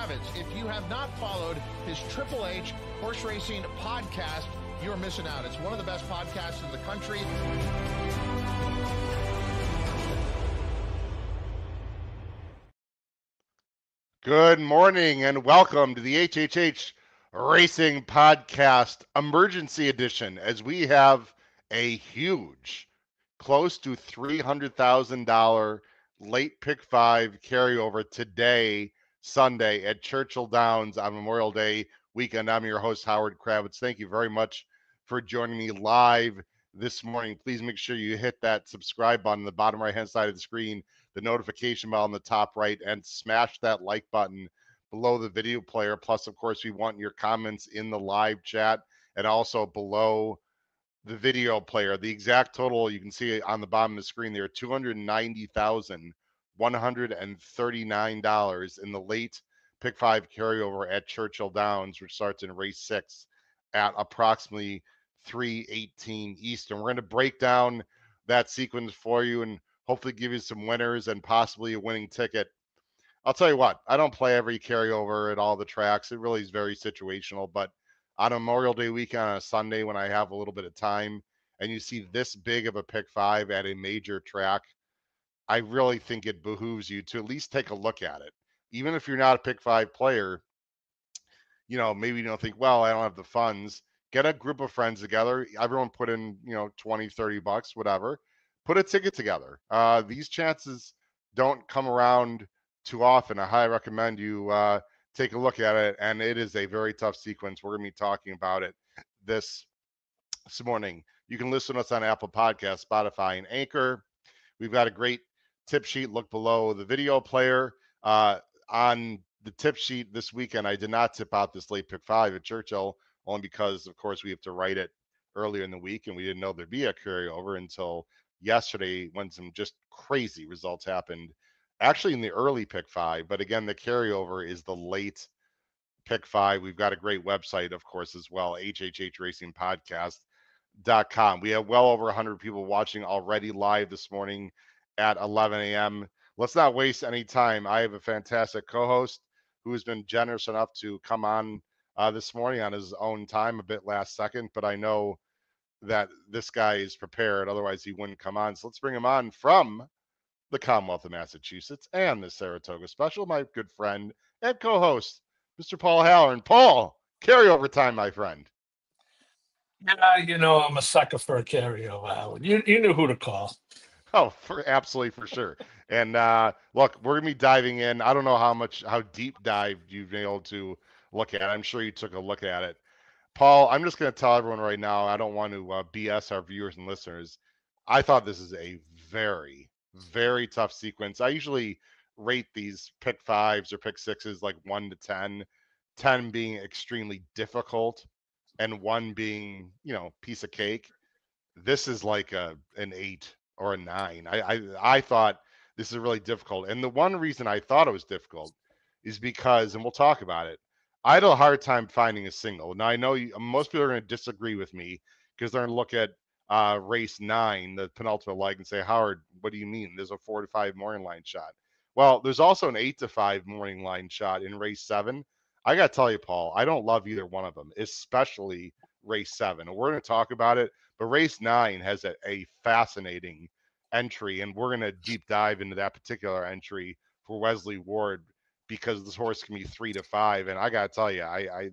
Kravitz. If you have not followed his Triple H horse racing podcast, you're missing out. It's one of the best podcasts in the country. Good morning and welcome to the HHH Racing Podcast Emergency Edition, as we have a huge, close to $300,000 late pick 5 carryover today, Sunday, at Churchill Downs on Memorial Day weekend. I'm your host, Howard Kravitz. Thank you very much for joining me live this morning. Please make sure you hit that subscribe button on the bottom right-hand side of the screen, the notification bell on the top right, and smash that like button below the video player. Plus, of course, we want your comments in the live chat and also below the video player. The exact total you can see on the bottom of the screen there, $290,139 in the late pick 5 carryover at Churchill Downs, which starts in race 6 at approximately 3:18 Eastern. We're going to break down that sequence for you and hopefully give you some winners and possibly a winning ticket. I'll tell you what, I don't play every carryover at all the tracks. It really is very situational, but on a Memorial Day weekend on a Sunday when I have a little bit of time and you see this big of a pick 5 at a major track, I really think it behooves you to at least take a look at it. Even if you're not a pick 5 player, you know, maybe you don't think, well, I don't have the funds. Get a group of friends together. Everyone put in, 20, 30 bucks, whatever. Put a ticket together. These chances don't come around too often. I highly recommend you take a look at it, and it is a very tough sequence. We're going to be talking about it this morning. You can listen to us on Apple Podcasts, Spotify, and Anchor. We've got a great tip sheet. Look below the video player. On the tip sheet this weekend, I did not tip out this late pick 5 at Churchill, only because, of course, we have to write it earlier in the week, and we didn't know there'd be a carryover until yesterday when some just crazy results happened, actually in the early pick 5. But again, the carryover is the late pick 5. We've got a great website, of course, as well, hhhracingpodcast.com. We have well over 100 people watching already live this morning at 11 a.m. Let's not waste any time. I have a fantastic co-host who has been generous enough to come on this morning on his own time, a bit last second, but I know that this guy is prepared. Otherwise, he wouldn't come on. So let's bring him on from the Commonwealth of Massachusetts and the Saratoga Special, my good friend and co-host, Mr. Paul Halloran. Paul, carryover time, my friend. Yeah, I'm a sucker for a carryover, Howard. You knew who to call. Oh, absolutely, for sure. And look, we're gonna be diving in. I don't know how deep dive you've been able to look at. I'm sure you took a look at it. Paul, I'm just gonna tell everyone right now, I don't want to BS our viewers and listeners. I thought this is a very, very tough sequence. I usually rate these pick 5s or pick 6s like 1 to 10, 10 being extremely difficult and 1 being, piece of cake. This is like an 8 or a 9. I thought this is really difficult. And the one reason I thought it was difficult is because, and we'll talk about it, I had a hard time finding a single. Now, I know most people are going to disagree with me because they're going to look at race 9, the penultimate leg, and say, Howard, what do you mean? There's a 4 to 5 morning line shot. Well, there's also an 8 to 5 morning line shot in race 7. I got to tell you, Paul, I don't love either one of them, especially race 7. And we're going to talk about it. But race 9 has a fascinating entry, and we're going to deep dive into that particular entry for Wesley Ward because this horse can be 3 to 5. And I got to tell you,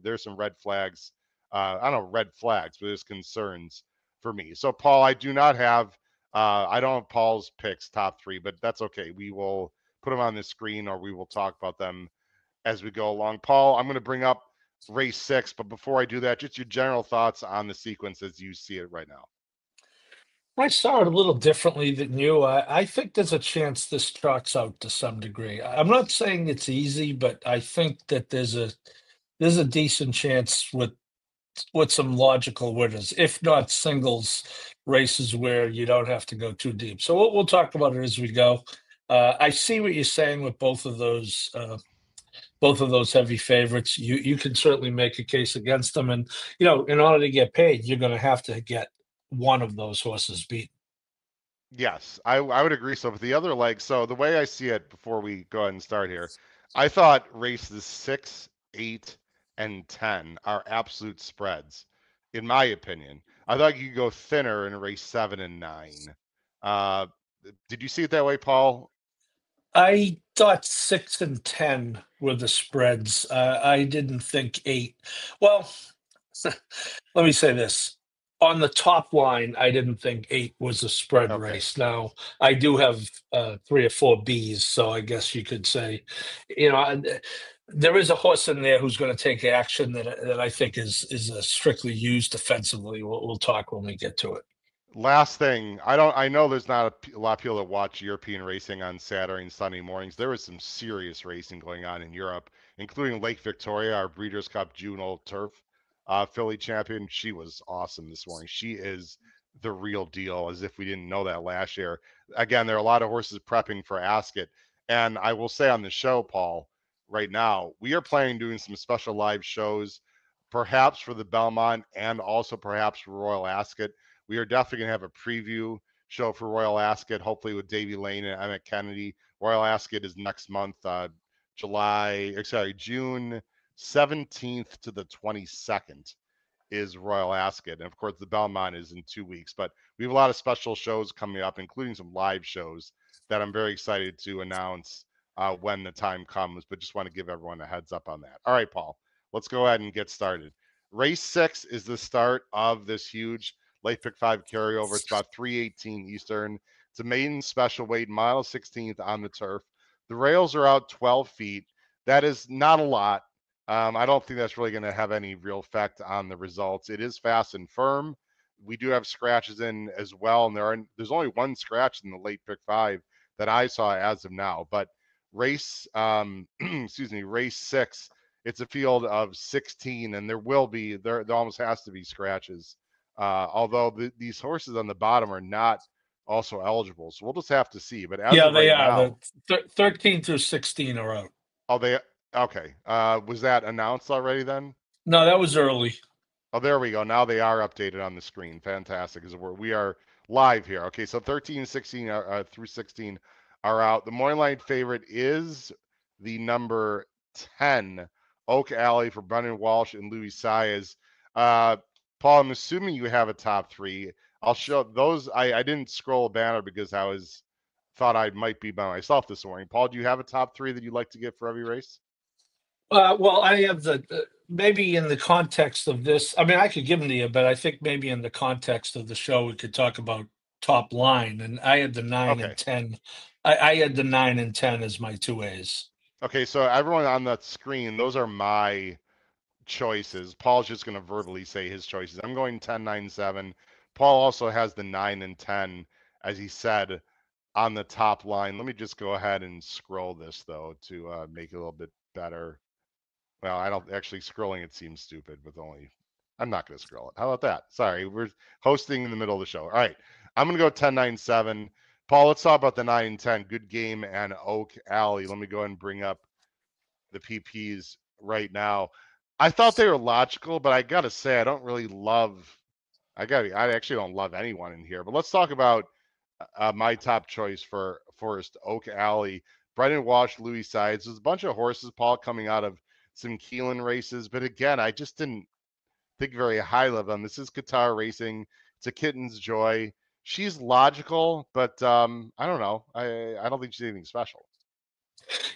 there's some red flags. I don't know red flags, but there's concerns for me. So, Paul, I don't have Paul's picks top 3, but that's okay. We will put them on the screen or we will talk about them as we go along. Paul, I'm going to bring up race 6, but before I do that, just your general thoughts on the sequence as you see it right now. I saw it a little differently than you. I think there's a chance this charts out to some degree. I'm not saying it's easy, but I think that there's a decent chance with some logical winners, if not singles races where you don't have to go too deep. So we'll talk about it as we go. I see what you're saying with both of those heavy favorites. You can certainly make a case against them, and in order to get paid, you're going to have to get one of those horses beat. Yes, I would agree. So with the other leg, so the way I see it before we go ahead and start here, I thought races 6, 8, and 10 are absolute spreads, in my opinion. I thought you could go thinner in race 7 and 9. Uh, did you see it that way, Paul? I thought 6 and 10 were the spreads. I didn't think 8. Well, let me say this. On the top line, I didn't think 8 was a spread Okay. race. Now, I do have 3 or 4 Bs, so I guess you could say, there is a horse in there who's going to take action that I think is strictly used defensively. We'll talk when we get to it. Last thing, I know there's not a lot of people that watch European racing on Saturday and Sunday mornings. There was some serious racing going on in Europe, including Lake Victoria, our Breeders' Cup Juvenile Turf filly champion. She was awesome this morning. She is the real deal, as if we didn't know that last year. Again, there are a lot of horses prepping for Ascot. And I will say on the show, Paul, right now, we are planning doing some special live shows, perhaps for the Belmont and also perhaps for Royal Ascot. We are definitely going to have a preview show for Royal Ascot, hopefully with Davey Lane and Emmett Kennedy. Royal Ascot is next month, June 17th to the 22nd is Royal Ascot. And of course, the Belmont is in 2 weeks. But we have a lot of special shows coming up, including some live shows that I'm very excited to announce when the time comes. But just want to give everyone a heads up on that. All right, Paul, let's go ahead and get started. Race 6 is the start of this huge Late Pick 5 carryover. It's about 3:18 Eastern. It's a maiden special weight, mile 16th on the turf. The rails are out 12 feet. That is not a lot. I don't think that's really going to have any real effect on the results. It is fast and firm. We do have scratches in as well, and there's only one scratch in the Late Pick 5 that I saw as of now. But race, race 6, it's a field of 16, and there almost has to be scratches. Although these horses on the bottom are not also eligible, so we'll just have to see. But as of they right are. now, The 13 through 16 are out. oh, they okay. Was that announced already then? No, that was early. Oh, there we go. Now they are updated on the screen. Fantastic, because we are live here. Okay, so 13, 16 through 16 are out. The morning line favorite is the number 10, Oak Alley, for Brendan Walsh and Louis Saez. Paul, I'm assuming you have a top 3. I'll show those. I didn't scroll a banner because thought I might be by myself this morning. Paul, do you have a top 3 that you'd like to get for every race? Well, I have maybe in the context of this. I mean, I could give them to you, but I think maybe in the context of the show, we could talk about top line. And I had the 9 and 10. I had the 9 and 10 as my 2As. Okay, so everyone on that screen, those are my choices. Paul's just going to verbally say his choices. I'm going 10, 9, 7. Paul also has the 9 and 10, as he said, on the top line. Let me just go ahead and scroll this, though, to make it a little bit better. Well, I don't actually, scrolling it seems stupid with only, I'm not going to scroll it. How about that? Sorry, we're hosting in the middle of the show. All right, I'm going to go 10, 9, 7. Paul, let's talk about the 9 and 10, Good Game and Oak Alley. Let me go ahead and bring up the PPs right now. I thought they were logical, but I got to say, I actually don't love anyone in here. But let's talk about my top choice for first, Oak Alley. Brendan Walsh, Louis Saez. There's a bunch of horses, Paul, coming out of some Keelan races. But again, I just didn't think very highly of them. This is Qatar Racing. It's a Kitten's Joy. She's logical, but I don't know. I don't think she's anything special.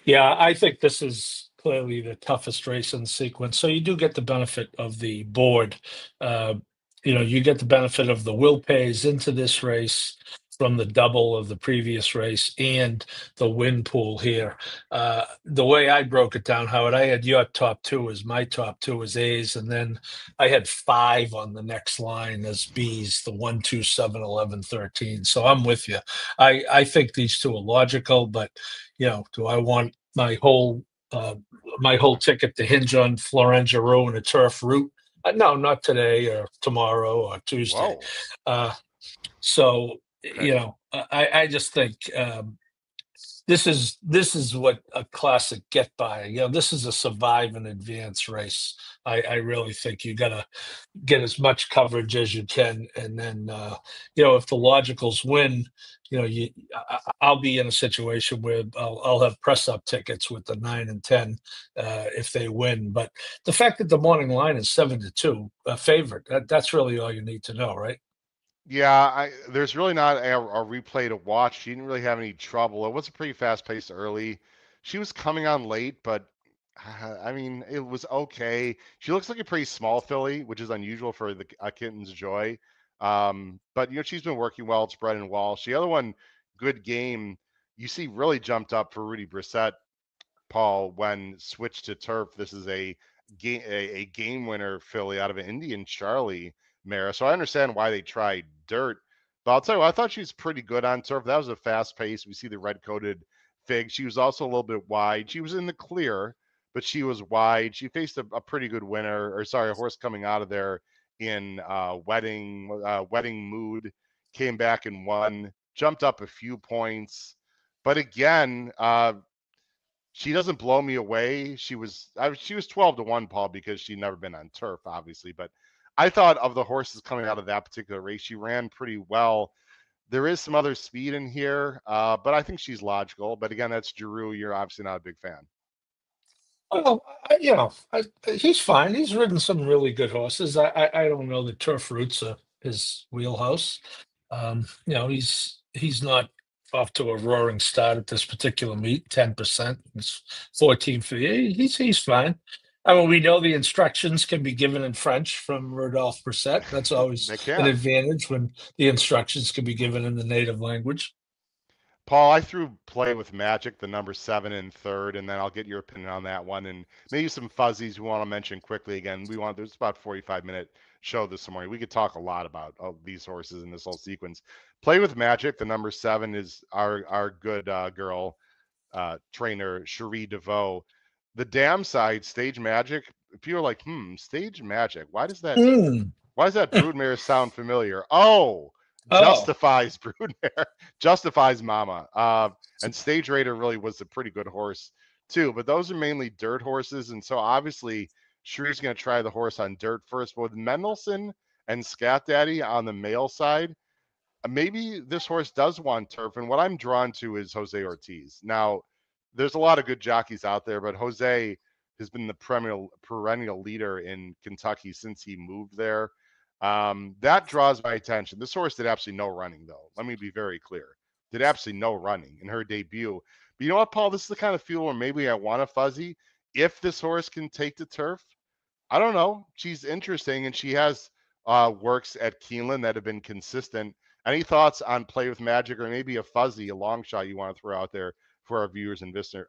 Yeah, I think this is clearly the toughest race in the sequence. So you do get the benefit of the board. You get the benefit of the will pays into this race from the double of the previous race and the win pool here. The way I broke it down, Howard, I had your top 2 as my top 2 as A's, and then I had 5 on the next line as B's, the 1, 2, 7, 11, 13. So I'm with you. I think these 2 are logical, but do I want my whole ticket to hinge on Florenza Row and a turf route? No, not today or tomorrow or Tuesday. So, Okay. I just think this is what a classic get by. This is a survive and advance race. I really think you got to get as much coverage as you can, and then if the logicals win, I'll be in a situation where I'll have press up tickets with the 9 and 10 if they win. But the fact that the morning line is 7-2 favorite, that's really all you need to know, right? Yeah, there's really not a replay to watch. She didn't really have any trouble. It was a pretty fast pace early. She was coming on late, but I mean, it was okay. She looks like a pretty small filly, which is unusual for the Kitten's Joy. But she's been working well. It's bred in Walsh. The other one, Good Game, you see really jumped up for Rudy Brissett, Paul, when switched to turf. This is a game winner filly out of an Indian Charlie mare. So I understand why they tried dirt. But I'll tell you what, I thought she was pretty good on turf. That was a fast pace. We see the red coated fig. She was also a little bit wide. She was in the clear, but she was wide. She faced a pretty good winner, or sorry, a horse coming out of there in wedding mood, came back and won, jumped up a few points. But again, she doesn't blow me away. She was 12-1, Paul, because she'd never been on turf, obviously. But I thought of the horses coming out of that particular race, she ran pretty well. There is some other speed in here, but I think she's logical. But again, that's Giroux. You're obviously not a big fan. Well, he's fine. He's ridden some really good horses. I don't know that turf roots are his wheelhouse. He's not off to a roaring start at this particular meet. 10%. It's 14 for you. He's fine. I mean, we know the instructions can be given in French from Rodolphe Brissett. That's always an advantage when the instructions can be given in the native language. Paul, I threw Play with Magic, the number 7 in third, and then I'll get your opinion on that one, and maybe some fuzzies we want to mention quickly. Again, there's about a 45-minute show this morning. We could talk a lot about these horses in this whole sequence. Play with Magic, the number 7 is our good girl trainer, Cherie DeVoe. The damn side, Stage Magic, people are like, Stage Magic. Why does that broodmare sound familiar? Justifies broodmare, justifies mama. And Stage Raider really was a pretty good horse too, but those are mainly dirt horses. And so obviously Cherie's going to try the horse on dirt first, but with Mendelssohn and Scat Daddy on the male side, maybe this horse does want turf. And what I'm drawn to is Jose Ortiz. Now, there's a lot of good jockeys out there, but Jose has been the perennial leader in Kentucky since he moved there. That draws my attention. This horse did absolutely no running, though. Let me be very clear. Did absolutely no running in her debut. But you know what, Paul? This is the kind of feel where maybe I want a fuzzy. If this horse can take the turf, I don't know. She's interesting, and she has works at Keeneland that have been consistent. Any thoughts on Play with Magic, or maybe a fuzzy, a long shot you want to throw out there for our viewers and listeners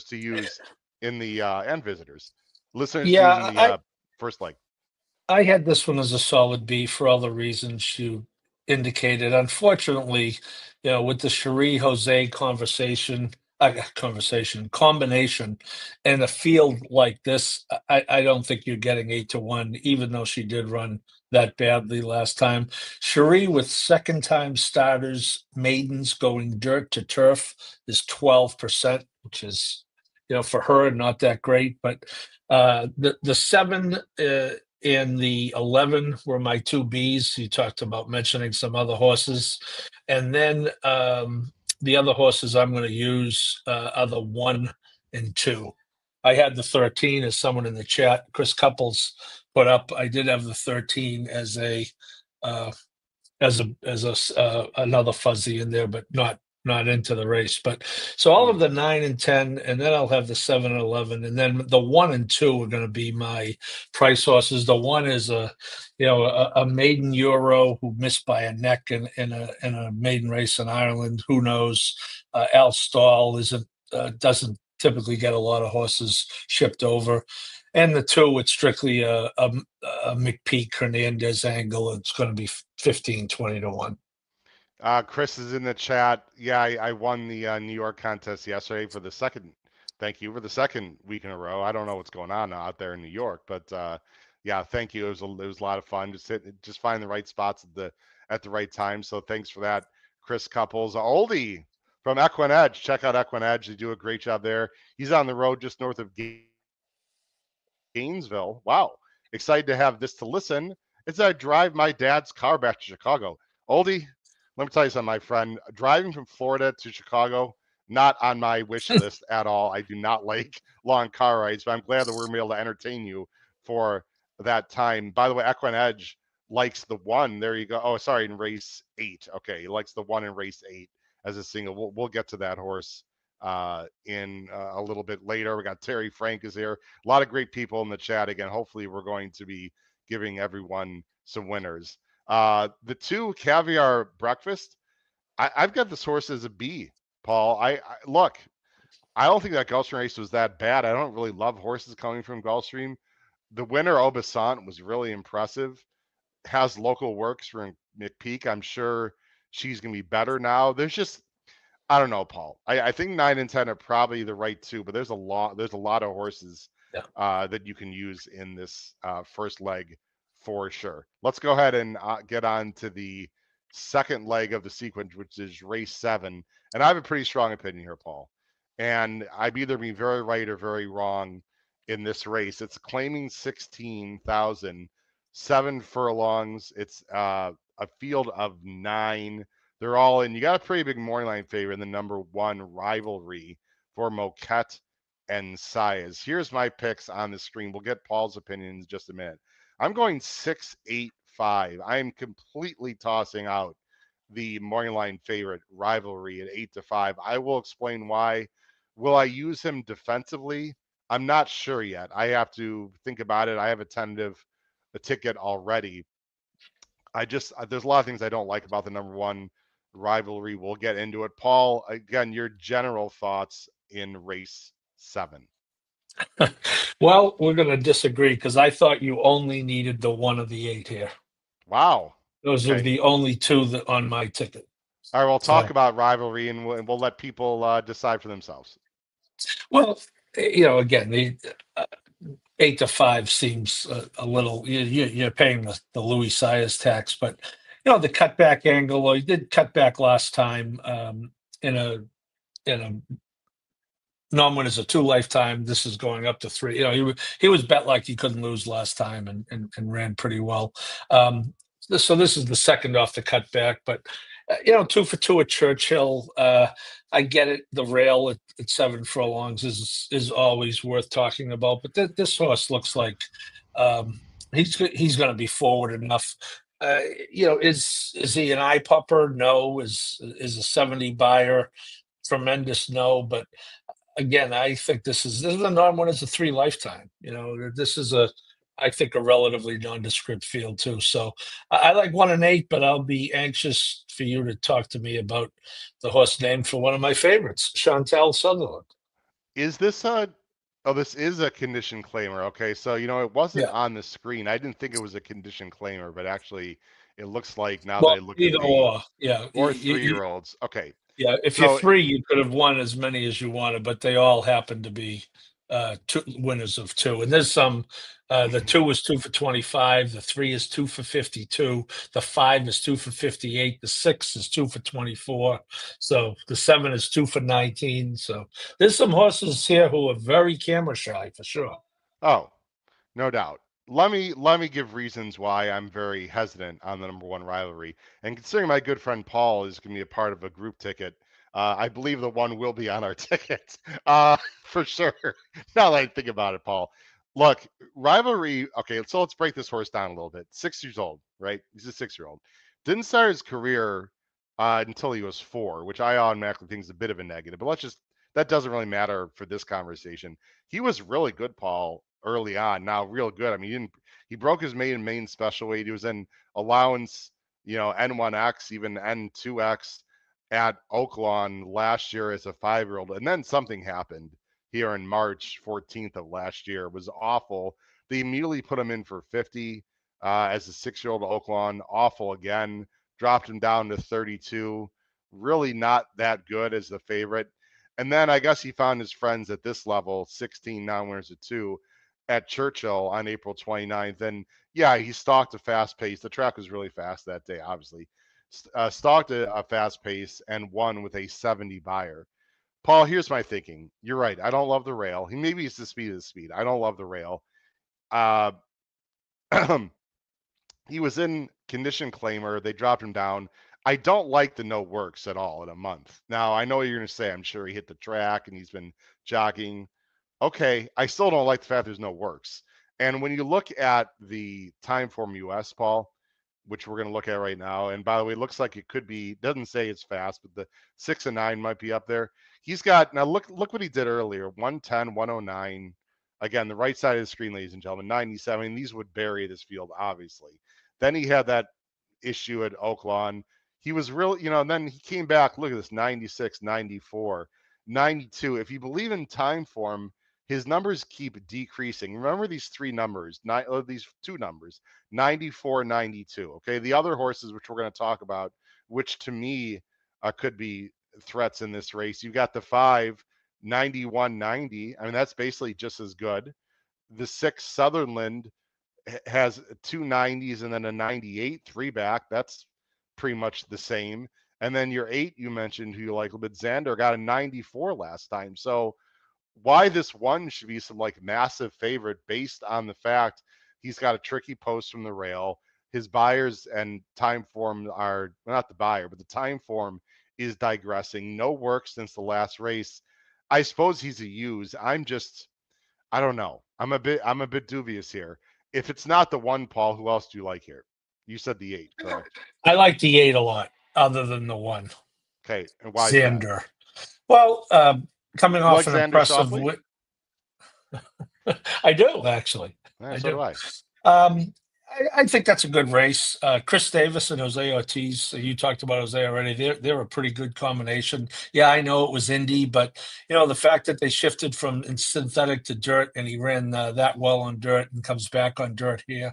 to use in the and visitors, listeners to use in the first leg? I had this one as a solid B for all the reasons you indicated. Unfortunately, with the Cherie Jose combination in a field like this, I don't think you're getting 8-1, even though she did run that badly last time. Cherie with second time starters, maidens going dirt to turf is 12%, which is, for her, not that great. But the 7 and the 11 were my 2 Bs. You talked about mentioning some other horses. And then the other horses I'm going to use are the 1 and 2. I had the 13, as someone in the chat, Chris Couples, put up. I did have the 13 as another fuzzy in there, but not into the race. But so all of the 9 and 10, and then I'll have the 7 and 11, and then the 1 and 2 are going to be my price horses. The 1 is a maiden Euro who missed by a neck in a maiden race in Ireland. Who knows? Al Stahl doesn't typically get a lot of horses shipped over. And the 2, it's strictly a McPeak Hernandez angle. It's going to be 15-20-1. Chris is in the chat. Yeah, I won the New York contest yesterday for the second. Thank you for the second week in a row. I don't know what's going on out there in New York, but yeah, thank you. It was a lot of fun. Just find the right spots at the right time. So thanks for that, Chris Couples. Oldie from Equine Edge. Check out Equine Edge. They do a great job there. He's on the road just north of Gainesville. Wow. Excited to have this to listen as I drive my dad's car back to Chicago. Oldie, let me tell you something, my friend. Driving from Florida to Chicago, not on my wish list at all. I do not like long car rides, but I'm glad that we're able to entertain you for that time. By the way, Equine Edge likes the one. There you go. Oh, sorry, in race 8. Okay, he likes the one in race 8 as a single. We'll get to that horse in a little bit later. We got Terry Frank is here. A lot of great people in the chat again. Hopefully, we're going to be giving everyone some winners. The 2 Caviar Breakfast. I've got this horse as a B, Paul. I look. I don't think that Gulfstream race was that bad. I don't really love horses coming from Gulfstream. The winner, Obasant, was really impressive. Has local works from McPeak. I'm sure she's going to be better now. There's just, I don't know, Paul. I think 9 and 10 are probably the right 2, but there's a lot of horses that you can use in this first leg for sure. Let's go ahead and get on to the second leg of the sequence, which is race 7. And I have a pretty strong opinion here, Paul. And I've either been very right or very wrong in this race. It's claiming 16,000, 7 furlongs. It's a field of 9. They're all in. You got a pretty big morning line favorite in the number 1 Rivalry for Moquette and Saez. Here's my picks on the screen. We'll get Paul's opinion in just a minute. I'm going 6, 8, 5. I'm completely tossing out the morning line favorite Rivalry at 8-5. I will explain why. Will I use him defensively? I'm not sure yet. I have to think about it. I have a ticket already. There's a lot of things I don't like about the number 1 Rivalry. We'll get into it. Paul, again, your general thoughts in race 7. Well, we're going to disagree because I thought you only needed the 1 of the 8 here. Wow. Those are the only 2 that on my ticket. All right, we'll talk about Rivalry and we'll let people decide for themselves. Well, again, the 8-5 seems a little. You're paying the Louis Sayers tax, but the cutback angle. Well, he did cut back last time in a non-winners of 2 lifetime. This is going up to 3. He was bet like he couldn't lose last time and ran pretty well. So this is the second off the cutback, but 2 for 2 at Churchill. I get it. The rail at 7 furlongs is always worth talking about, but this horse looks like he's going to be forward enough. Is he an eye popper? No. Is a 70 buyer? Tremendous no. But again, I think this is a non-winners of 3 lifetime. This is I think a relatively nondescript field too. So I like 1 and 8, but I'll be anxious for you to talk to me about the horse named for one of my favorites, Chantal Sutherland. Is this this is a condition claimer. Okay. So, it wasn't on the screen. I didn't think it was a condition claimer, but actually it looks like now that I look at or 3-year-olds. Okay. Yeah. If you're 3, you could have won as many as you wanted, but they all happen to be 2 winners of 2. And there's some, the 2 is 2 for 25. The 3 is 2 for 52. The 5 is 2 for 58. The 6 is 2 for 24. So the 7 is 2 for 19. So there's some horses here who are very camera shy for sure. Oh, no doubt. Let me give reasons why I'm very hesitant on the number 1 Rivalry. And considering my good friend Paul is going to be a part of a group ticket, I believe the 1 will be on our ticket for sure. Now that I think about it, Paul. Look, Rivalry. Okay, so let's break this horse down a little bit. 6 years old, right? He's a 6-year-old. Didn't start his career until he was 4, which I automatically think is a bit of a negative. But that doesn't really matter for this conversation. He was really good, Paul, early on. Now, real good. I mean, he broke his main special weight. He was in allowance, N1X, even N2X at Oaklawn last year as a 5-year-old. And then something happened here in March 14th of last year. It was awful. They immediately put him in for 50 as a 6-year-old at Oaklawn. Awful again. Dropped him down to 32. Really not that good as the favorite. And then I guess he found his friends at this level, 16 non-winners of 2 at Churchill on April 29th. And yeah, he stalked a fast pace. The track was really fast that day, obviously. stalked a fast pace and won with a 70 buyer. Paul, here's my thinking. You're right. I don't love the rail. Maybe it's the speed of the speed. I don't love the rail. Uh, he was in condition claimer. They dropped him down. I don't like the no works at all in a month. Now, I know what you're going to say. I'm sure he hit the track and he's been jogging. Okay. I still don't like the fact there's no works. And when you look at the Timeform US, Paul, which we're going to look at right now, and by the way, it looks like it could be, doesn't say it's fast, but the 6 and 9 might be up there. He's got, now look what he did earlier, 110, 109. Again, the right side of the screen, ladies and gentlemen, 97. These would bury this field, obviously. Then he had that issue at Oaklawn. He was really, and then he came back. Look at this, 96, 94, 92. If you believe in Timeform, his numbers keep decreasing. Remember these three numbers, these two numbers, 94, 92. Okay, the other horses, which we're going to talk about, which to me could be threats in this race. You got the 5, 91, 90. I mean, that's basically just as good. The 6, Sutherland, has 2 90s and then a 98 3 back. That's pretty much the same. And then your 8 you mentioned, who you like a little bit, Xander, got a 94 last time. So why this one should be some like massive favorite based on the fact he's got a tricky post from the rail. His buyers and Timeform are, well, not the buyer, but the Timeform is digressing. No work since the last race. I suppose he's a use. I don't know. I'm a bit dubious here. If it's not the 1, Paul, who else do you like here? You said the 8, correct? I like the 8 a lot, other than the 1. Okay, and why is that? Xander. Well, coming off an Xander impressive Schauffele? I do, actually. Yeah, so do I. I think that's a good race. Chris Davis and Jose Ortiz, you talked about Jose already. They're a pretty good combination. Yeah, I know it was Indy, but the fact that they shifted from synthetic to dirt and he ran that well on dirt and comes back on dirt here,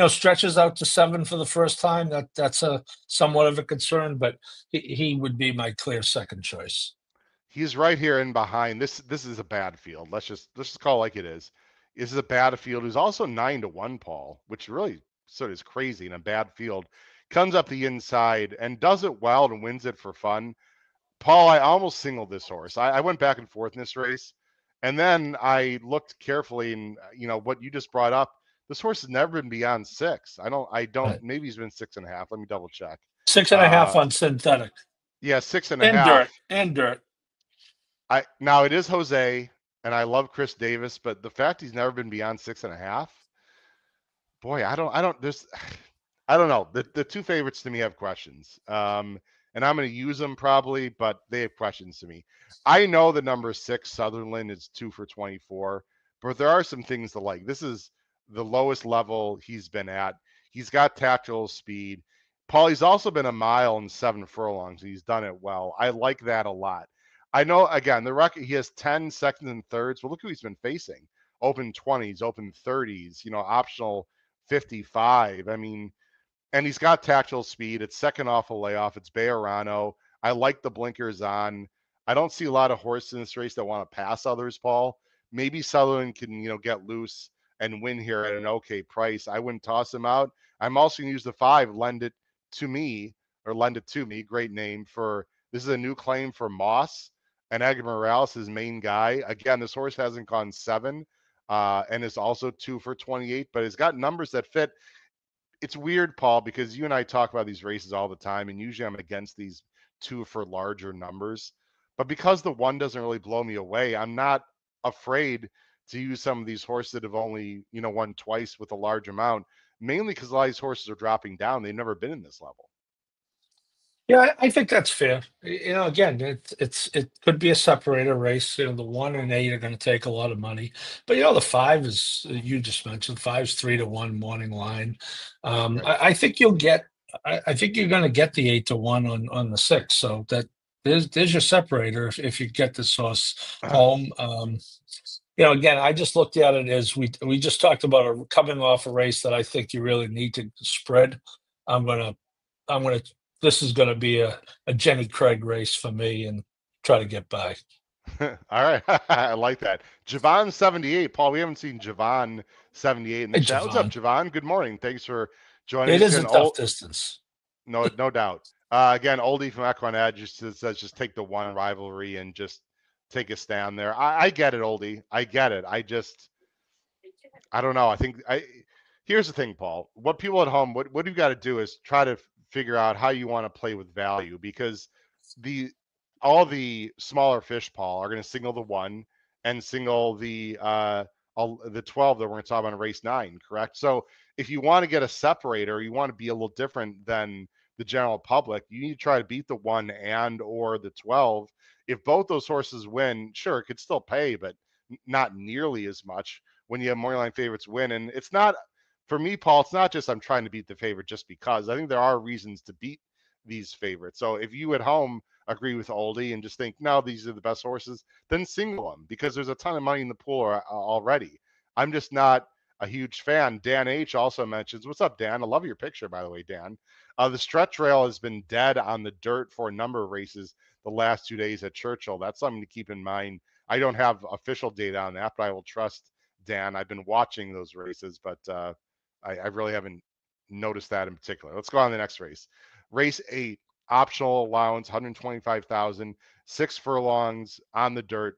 stretches out to 7 for the first time. That's a somewhat of a concern, but he would be my clear second choice. He's right here in behind. This is a bad field. Let's just call it like it is. This is a bad field. Who's also 9-1, Paul, which really sort of is crazy in a bad field. Comes up the inside and does it well and wins it for fun. Paul, I almost singled this horse. I went back and forth in this race, and then I looked carefully, and what you just brought up. This horse has never been beyond 6. I don't. Right. Maybe he's been 6.5. Let me double check. 6.5 on synthetic. Yeah, 6.5. And dirt. Now it is Jose, and I love Chris Davis, but the fact he's never been beyond 6.5, boy, I don't know. The two favorites to me have questions. And I'm going to use them probably, but they have questions to me. I know the number 6, Sutherland, is 2 for 24, but there are some things to like. This is the lowest level he's been at. He's got tactile speed. Paul, he's also been a mile and 7 furlongs. He's done it well. I like that a lot. I know, again, the record, he has 10 seconds and thirds. Well, look who he's been facing. Open 20s, open 30s, optional 55. I mean, and he's got tactile speed. It's second off a layoff. It's Bejarano. I like the blinkers on. I don't see a lot of horses in this race that want to pass others, Paul. Maybe Sutherland can, get loose and win here at an okay price. I wouldn't toss him out. I'm also going to use the 5, Lend It To Me, great name for, this is a new claim for Moss and Edgar Morales, his main guy. Again, this horse hasn't gone 7 and is also 2 for 28, but it's got numbers that fit. It's weird, Paul, because you and I talk about these races all the time, and usually I'm against these 2 for larger numbers. But because the 1 doesn't really blow me away, I'm not afraid to use some of these horses that have only, won twice with a large amount, mainly because a lot of these horses are dropping down. They've never been in this level. Yeah, I think that's fair. Again, it could be a separator race. The 1 and 8 are going to take a lot of money, but the 5 is, you just mentioned, 5's 3-1 morning line. Right. I think you'll get. I think you're going to get the 8-1 on the 6. So that there's your separator if you get this horse home. Again, I just looked at it as we just talked about coming off a race that I think you really need to spread. I'm gonna. This is going to be a Jenny Craig race for me and try to get by. All right. I like that. Javon 78. Paul, we haven't seen Javon 78 in the chat. What's up, Javon? Good morning. Thanks for joining us. It is a tough distance. No doubt. Again, Oldie from Equine Edge says just take the one rivalry and just take a stand there. I get it, Oldie. I get it. I don't know. Here's the thing, Paul. What people at home, what you got to do is try to figure out how you want to play with value, because the all the smaller fish, Paul, are going to single the one and single the 12 that we're going to talk about in race 9, correct? So if you want to get a separator, you want to be a little different than the general public, you need to try to beat the 1 and or the 12. If both those horses win, sure, it could still pay, but not nearly as much when you have more line favorites win. And it's not, for me, Paul, it's not just I'm trying to beat the favorite just because. I think there are reasons to beat these favorites. So if you at home agree with Oldie and just think, no, these are the best horses, then single them, because there's a ton of money in the pool already. I'm just not a huge fan. Dan H also mentions, what's up, Dan? I love your picture, by the way, Dan. The stretch rail has been dead on the dirt for a number of races the last 2 days at Churchill. That's something to keep in mind. I don't have official data on that, but I will trust Dan. I've been watching those races, but I really haven't noticed that in particular. Let's go on to the next race. Race 8, optional allowance, 125,000, 6 furlongs on the dirt.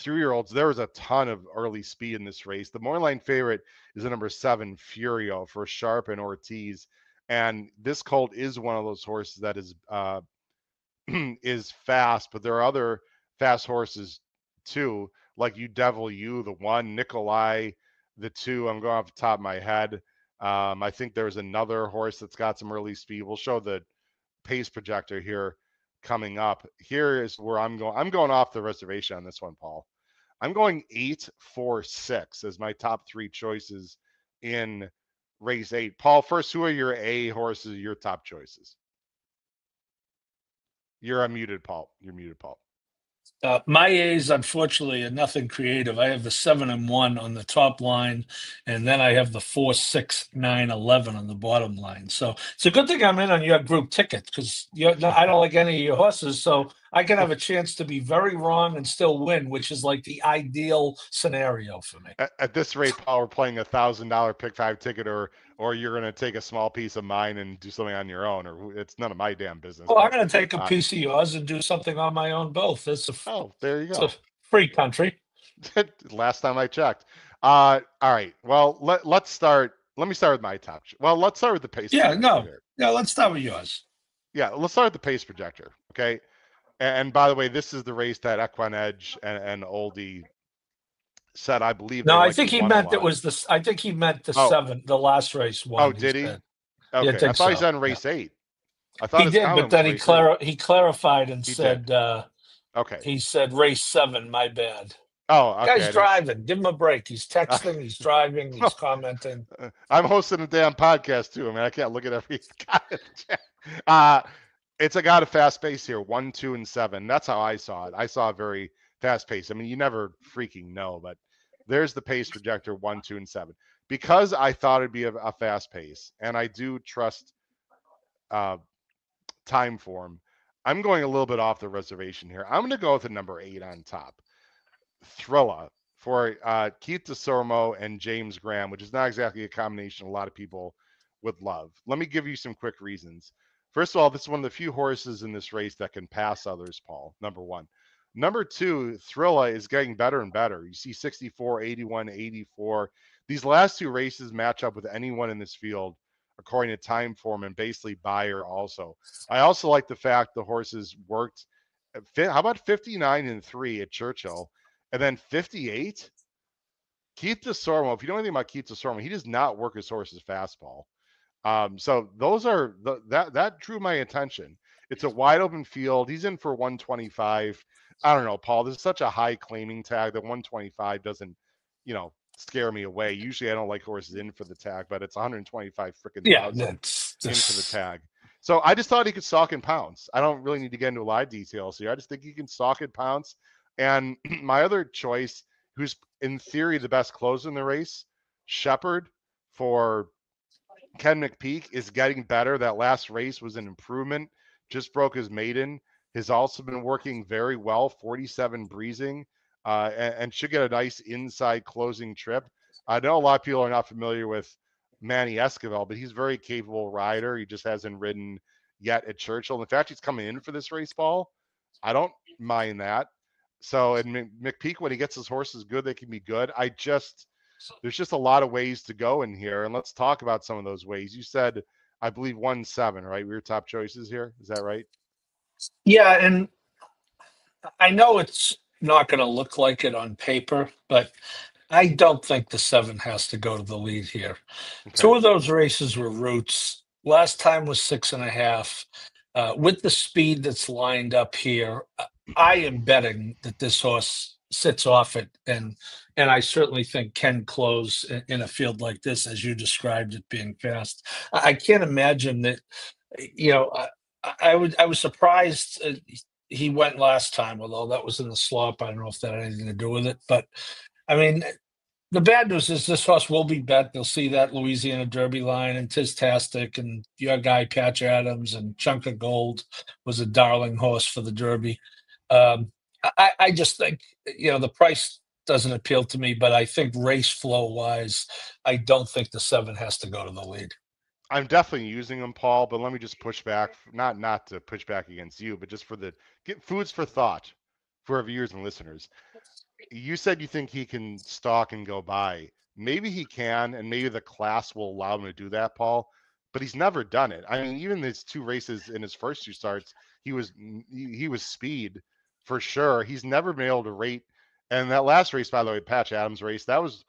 3-year-olds, there was a ton of early speed in this race. The morning line favorite is the number 7, Furio, for Sharp and Ortiz. And this colt is one of those horses that is is fast, but there are other fast horses too, like You Devil You, the 1, Nikolai, the 2. I'm going off the top of my head. I think there's another horse that's got some early speed. We'll show the pace projector here coming up. Here is where I'm going. I'm going off the reservation on this one, Paul. I'm going 8, 4, 6 as my top 3 choices in race 8. Paul, first, who are your A horses, your top choices? You're unmuted, Paul. You're muted, Paul. My A's, unfortunately, are nothing creative. I have the 7 and 1 on the top line, and then I have the 4, 6, 9, 11 on the bottom line. So it's a good thing I'm in on your group ticket, because I don't like any of your horses, so I can have a chance to be very wrong and still win, which is like the ideal scenario for me. At this rate, Paul, we're playing $1,000 pick 5 ticket, or you're going to take a small piece of mine and do something on your own, or it's none of my damn business. Well, I'm going to take a piece of yours and do something on my own. Both. There you go. It's a free country. Last time I checked. All right. Well, let's start. Let me start with my top. Well, let's start with the pace. Yeah. No. Yeah. Let's start with yours. Yeah. Let's start with the pace projector. Okay. And by the way, this is the race that Equine Edge and Oldie said, I believe. No, I think he meant it was this. I think he meant the 7, the last race one. Oh, did he? Said. Okay. Yeah, I thought he said in race 8. I thought he did, but then he clarified and said, okay. He said race 7, my bad. Oh, okay. Guy's driving. Give him a break. He's texting, he's driving, he's commenting. I'm hosting a damn podcast too. I mean, I can't look at every guy. It's got a fast pace here, 1, 2, and 7. That's how I saw it. I saw a very fast pace. I mean, you never freaking know, but there's the pace projector, 1, 2, and 7. Because I thought it'd be a fast pace, and I do trust time form, I'm going a little bit off the reservation here. I'm going to go with the number 8 on top, Thrilla, for Keith DeSormo and James Graham, which is not exactly a combination a lot of people would love. Let me give you some quick reasons. First of all, this is one of the few horses in this race that can pass others, Paul, number 1. Number 2, Thrilla is getting better and better. You see 64, 81, 84. These last 2 races match up with anyone in this field according to time form, and basically Bayer also. I also like the fact the horses worked. How about 59 and 3 at Churchill, and then 58? Keith DeSormo, if you know anything about Keith DeSormo, he does not work his horse's fastball. So those are that drew my attention. It's a wide open field. He's in for 125. I don't know, Paul. This is such a high claiming tag that 125 doesn't, scare me away. Usually I don't like horses in for the tag, but it's 125 freaking thousand in for the tag. So I just thought he could stalk and pounce. I don't really need to get into a lot of details here. I just think he can stalk and pounce. And my other choice, who's in theory the best closer in the race, Shepherd for Ken McPeak, is getting better. That last race was an improvement. Just broke his maiden. Has also been working very well, 47 breezing, and should get a nice inside closing trip. I know a lot of people are not familiar with Manny Esquivel, but he's a very capable rider. He just hasn't ridden yet at Churchill. And the fact he's coming in for this race, Paul, I don't mind that. So, and McPeak, when he gets his horses good, they can be good. There's just a lot of ways to go in here. And let's talk about some of those ways. You said, I believe 1-7, right? We were top choices here. Is that right? Yeah, and I know it's not going to look like it on paper, but I don't think the 7 has to go to the lead here. Okay. 2 of those races were roots. Last time was 6.5. With the speed that's lined up here, I am betting that this horse sits off it, and I certainly think can close in a field like this, as you described it being fast. I can't imagine that. I was surprised he went last time, although that was in the slop. I don't know if that had anything to do with it, but I mean, the bad news is this horse will be bet. They'll see that Louisiana Derby line and Tistastic, and your guy Patch Adams and Chunk of Gold was a darling horse for the Derby. I just think the price doesn't appeal to me, but I think race flow wise, I don't think the 7 has to go to the lead. I'm definitely using them, Paul, but let me just push back, not to push back against you, but just for get foods for thought for our viewers and listeners. You said you think he can stalk and go by. Maybe he can, and maybe the class will allow him to do that, Paul, but he's never done it. I mean, even his 2 races in his first 2 starts, he was speed for sure. He's never been able to rate. And that last race, by the way, Patch Adams race, that was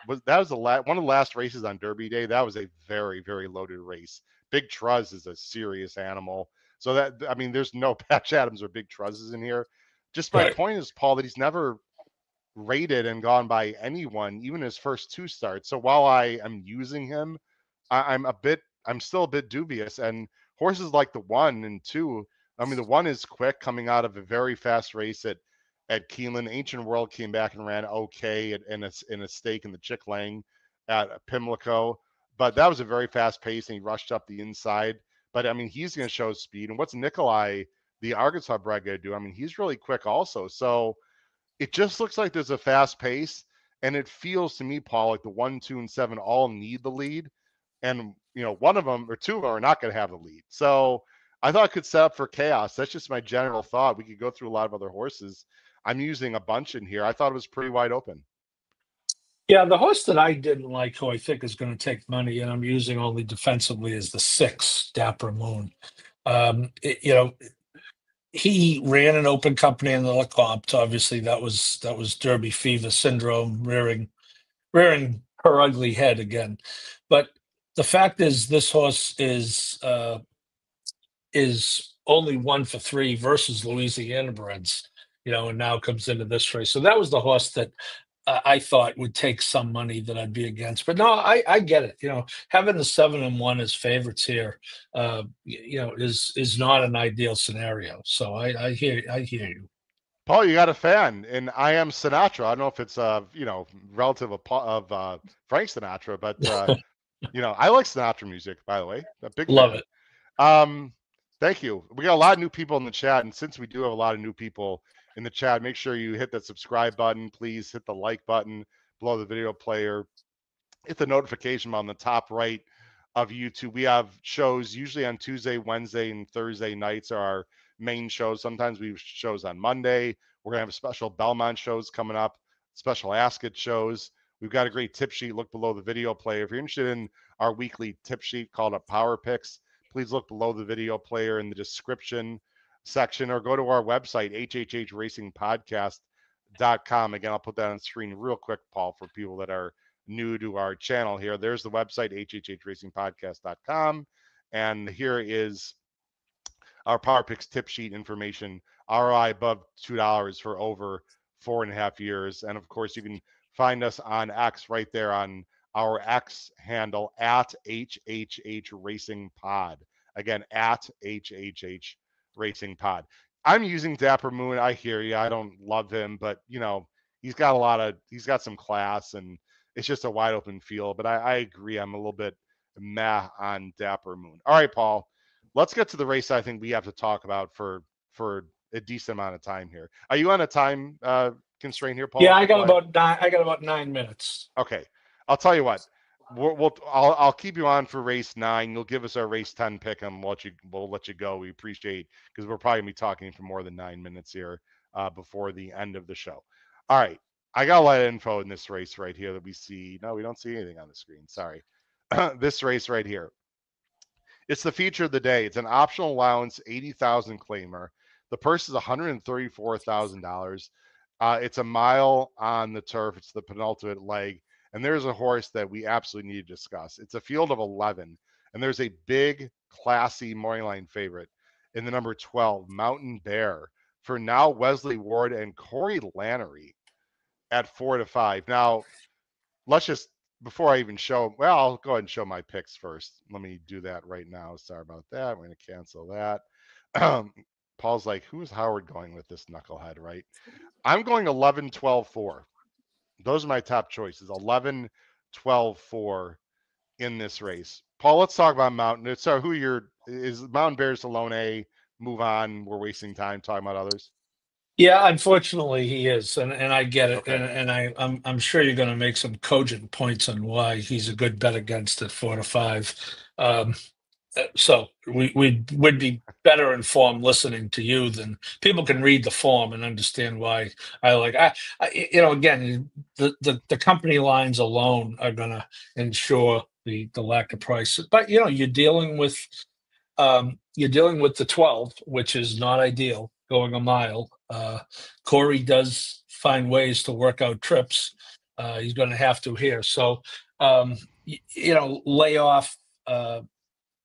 one of the last races on Derby Day. That was a very, very loaded race. Big Truz is a serious animal. So there's no Patch Adams or Big Truzes in here. Just my point is, Paul, that he's never rated and gone by anyone, even his first 2 starts. So while I am using him, I'm still a bit dubious. And horses like the 1 and 2, I mean, the 1 is quick, coming out of a very fast race at Keeneland. Ancient World came back and ran okay in a stake in the Chick Lang at Pimlico, but that was a very fast pace, and he rushed up the inside. But I mean, he's going to show speed. And what's Nikolai, the Arkansas bred, going to do? I mean, he's really quick also. So it just looks like there's a fast pace, and it feels to me, Paul, like the 1, 2, and 7 all need the lead, and one of them or 2 of them are not going to have the lead. So I thought it could set up for chaos. That's just my general thought. We could go through a lot of other horses. I'm using a bunch in here. I thought it was pretty wide open. Yeah, the horse that I didn't like, who I think is going to take money, and I'm using only defensively, is the 6, Dapper Moon. He ran an open company in the Lecomte. Obviously, that was Derby fever syndrome rearing her ugly head again. But the fact is, this horse is only 1 for 3 versus Louisiana breds, and now comes into this race. So that was the horse that I thought would take some money that I'd be against. But no, I get it. Having the 7 and 1 as favorites here, is not an ideal scenario. So I hear you. Paul, you got a fan, and I am Sinatra. I don't know if it's relative of Frank Sinatra, but I like Sinatra music, by the way. A big Love fan. it. Thank you. We got a lot of new people in the chat, and since we do have a lot of new people in the chat, make sure you hit that subscribe button. Please hit the like button below the video player. Hit the notification on the top right of YouTube. We have shows usually on Tuesday, Wednesday, and Thursday nights are our main shows. Sometimes we have shows on Monday. We're going to have special Belmont shows coming up, special Ask It shows. We've got a great tip sheet. Look below the video player. If you're interested in our weekly tip sheet called a Power Picks, please look below the video player in the description section, or go to our website, hhhracingpodcast.com. Again, I'll put that on the screen real quick, Paul, for people that are new to our channel here. There's the website, hhhracingpodcast.com. And here is our Power Picks tip sheet information. ROI above $2 for over 4.5 years. And of course, you can find us on X right there on our X handle at HHH Racing Pod. Again, at HHH Racing Pod. I'm using Dapper Moon. I hear you. I don't love him, but he's got some class, and it's just a wide open field. But I agree. I'm a little bit meh on Dapper Moon. All right, Paul, let's get to the race I think we have to talk about for a decent amount of time here. Are you on a time constraint here, Paul? Yeah, I got about 9 minutes. Okay. I'll tell you what. I'll keep you on for race 9. You'll give us our race 10 pick and we'll let you go. We appreciate, because we're probably gonna be talking for more than 9 minutes here before the end of the show. All right, I got a lot of info in this race right here that we see. No, we don't see anything on the screen. Sorry. This race right here. It's the feature of the day. It's an optional allowance, 80,000 claimer. The purse is $134,000. It's a mile on the turf. It's the penultimate leg. And there's a horse that we absolutely need to discuss. It's a field of 11, and there's a big, classy morning line favorite in the number 12, Mountain Bear, for now Wesley Ward and Corey Lannery at 4-5. Now, let's just, before I even show, well, I'll go ahead and show my picks first. Let me do that right now. Sorry about that. We're going to cancel that. Paul's like, who is Howard going with this knucklehead, right? I'm going 11, 12, 4. Those are my top choices. 11, 12, 4 in this race. Paul, let's talk about Mountain. So is Mountain Bears alone A? Move on. We're wasting time talking about others. Yeah, unfortunately, he is, and I get it, Okay. and I'm sure you're going to make some cogent points on why he's a good bet against at 4-5. So we would be better informed listening to you than people can read the form and understand why again, the company lines alone are going to ensure the lack of price, but you're dealing with the 12, which is not ideal going a mile. Corey does find ways to work out trips. He's going to have to here. So, lay off.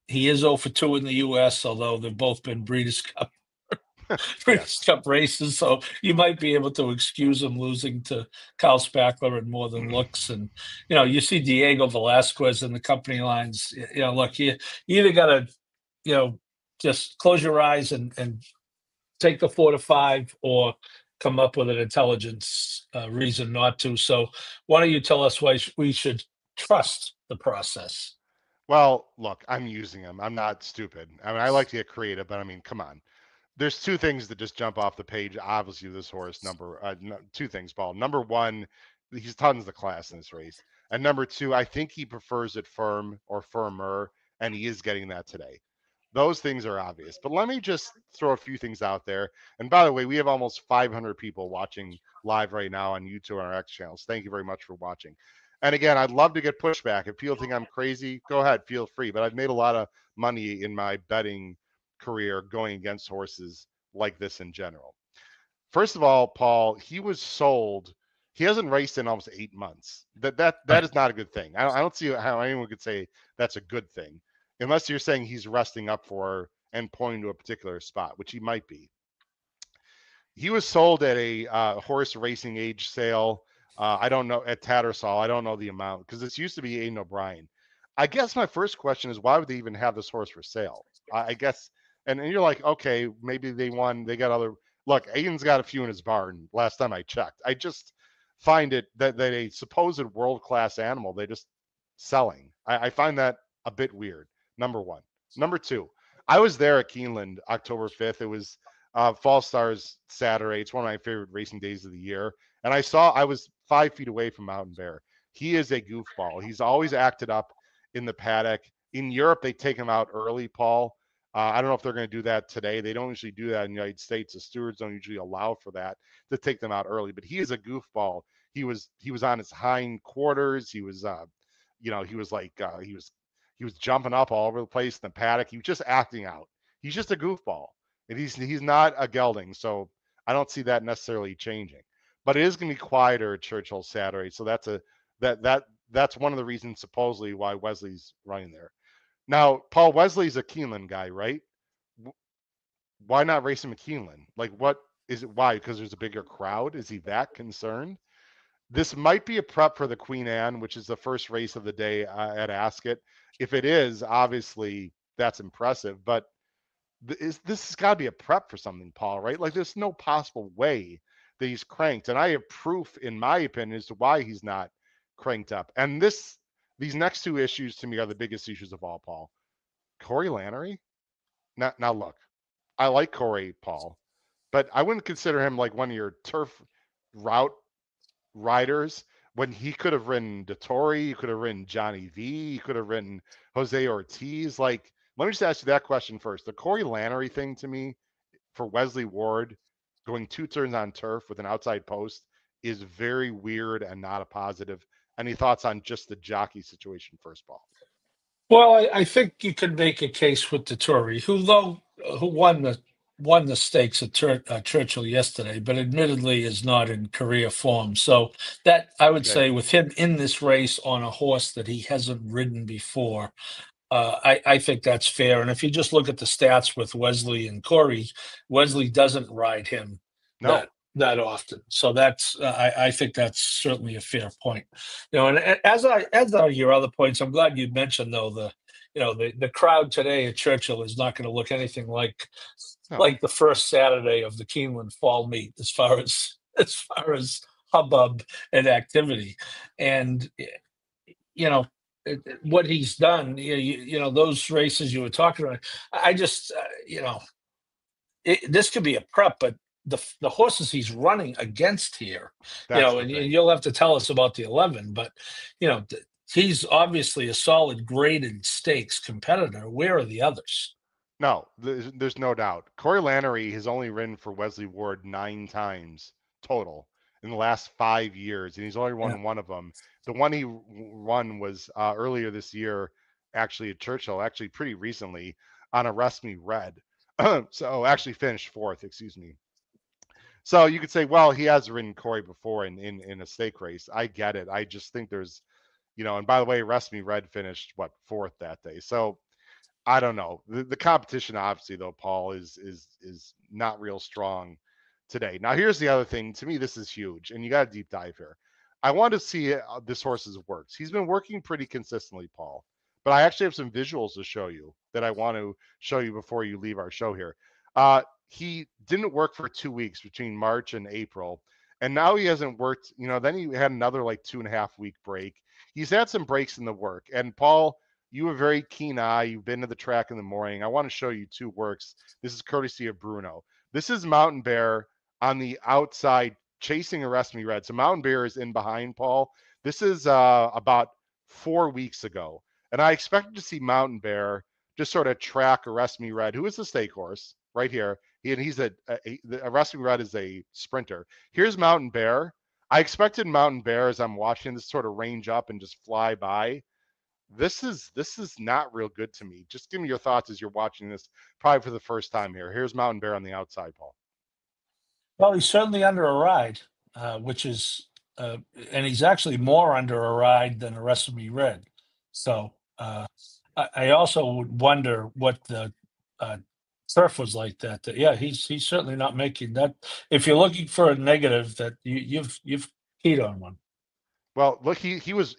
He is 0 for 2 in the U.S., although they've both been Breeders' Cup Cup races, so you might be able to excuse him losing to Kyle Spackler in more than looks. And you see Diego Velasquez in the company lines. Look, you either got to just close your eyes and take the 4-5, or come up with an intelligence reason not to. So why don't you tell us why we should trust the process? Well, look, I'm using them. I'm not stupid. I mean, I like to get creative, but I mean, come on. There's two things that just jump off the page. Obviously, this horse two things, Paul. Number one, he's tons of class in this race, and number two, I think he prefers it firm or firmer, and he is getting that today. Those things are obvious. But let me just throw a few things out there. And by the way, we have almost 500 people watching live right now on YouTube and our X channels. Thank you very much for watching. And again, I'd love to get pushback. If people think I'm crazy, go ahead, feel free. But I've made a lot of money in my betting career going against horses like this in general. First of all, Paul, he was sold. He hasn't raced in almost 8 months. That Right. is not a good thing. I don't see how anyone could say that's a good thing, unless you're saying he's resting up for and pointing to a particular spot, which he might be. He was sold at a horse racing age sale. I don't know, at Tattersall. I don't know the amount, because this used to be Aiden O'Brien. I guess my first question is, why would they even have this horse for sale? I guess, and you're like, okay, maybe they got other. Look, Aiden's got a few in his barn. Last time I checked, I just find it that a supposed world class animal they just selling. I find that a bit weird. Number one. Number two, I was there at Keeneland October 5th. It was Fall Stars Saturday. It's one of my favorite racing days of the year. And I was 5 feet away from Mountain Bear. He is a goofball. He's always acted up in the paddock. In Europe, they take him out early, Paul. I don't know if they're going to do that today. They don't usually do that in the United States. The stewards don't usually allow for that, to take them out early. But he is a goofball. He was on his hind quarters. He was, he was like he was jumping up all over the place in the paddock. He was just acting out. He's just a goofball, and he's not a gelding. So I don't see that necessarily changing. But it is going to be quieter at Churchill Saturday. So that's one of the reasons supposedly why Wesley's running there. Now, Paul, Wesley's a Keeneland guy, right? Why not race him at Keeneland? Like, what is it? Why? Because there's a bigger crowd? Is he that concerned? This might be a prep for the Queen Anne, which is the first race of the day at Ascot. If it is, obviously that's impressive. But this has got to be a prep for something, Paul, right? Like, there's no possible way that he's cranked. And I have proof, in my opinion, as to why he's not cranked up. And these next two issues to me are the biggest issues of all, Paul. Corey Lannery? Now look, I like Corey, Paul, but I wouldn't consider him like one of your turf route riders when he could have ridden Dettori, he could have ridden Johnny V, he could have ridden Jose Ortiz. Like, let me just ask you that question first. The Corey Lanerie thing to me for Wesley Ward going 2 turns on turf with an outside post is very weird and not a positive. Any thoughts on just the jockey situation first, Paul? Well, I think you could make a case with Dettori, who won the stakes at Churchill yesterday, but admittedly is not in career form. So that I would say with him in this race on a horse that he hasn't ridden before, I think that's fair. And if you just look at the stats with Wesley and Corey, Wesley doesn't ride him No. that often. So that's I think that's certainly a fair point. And as are your other points, I'm glad you mentioned though the crowd today at Churchill is not going to look anything like the first Saturday of the Keeneland Fall Meet as far as hubbub and activity. And what he's done, those races you were talking about, I just, this could be a prep, but the horses he's running against here, and you'll have to tell us about the 11, but, he's obviously a solid graded stakes competitor. Where are the others? No, there's no doubt. Corey Lanerie has only ridden for Wesley Ward 9 times total in the last 5 years, and he's only won one of them. The one he won was earlier this year, actually at Churchill, actually pretty recently on a Arrest Me Red. So actually finished 4th, excuse me. So you could say, well, he has ridden Corey before in a stake race. I get it. I just think there's, and by the way, Arrest Me Red finished 4th that day. So I don't know. The competition, obviously, though, Paul, is not real strong today. Now, here's the other thing. To me, this is huge, and you got a deep dive here. I want to see this horse's works. He's been working pretty consistently, Paul, but I actually have some visuals to show you that I want to show you before you leave our show here. He didn't work for 2 weeks between March and April, and now he hasn't worked. Then he had another 2.5 week break. He's had some breaks in the work, and Paul, you have a very keen eye. You've been to the track in the morning. I want to show you 2 works. This is courtesy of Bruno. This is Mountain Bear on the outside chasing Arrest Me Red. So Mountain Bear is in behind Paul. This is about 4 weeks ago. And I expected to see Mountain Bear just sort of track Arrest Me Red, who is the stake horse right here. He's Arrest Me Red is a sprinter. Here's Mountain Bear. I expected Mountain Bear, as I'm watching this, sort of range up and just fly by. This is not real good to me. Just give me your thoughts as you're watching this, probably for the first time here. Here's Mountain Bear on the outside, Paul. Well, he's certainly under a ride, which is, and he's actually more under a ride than Arrest Me Red. So I also would wonder what the turf was like that. Yeah, he's certainly not making that. If you're looking for a negative, that you've keyed on one. Well, look, he was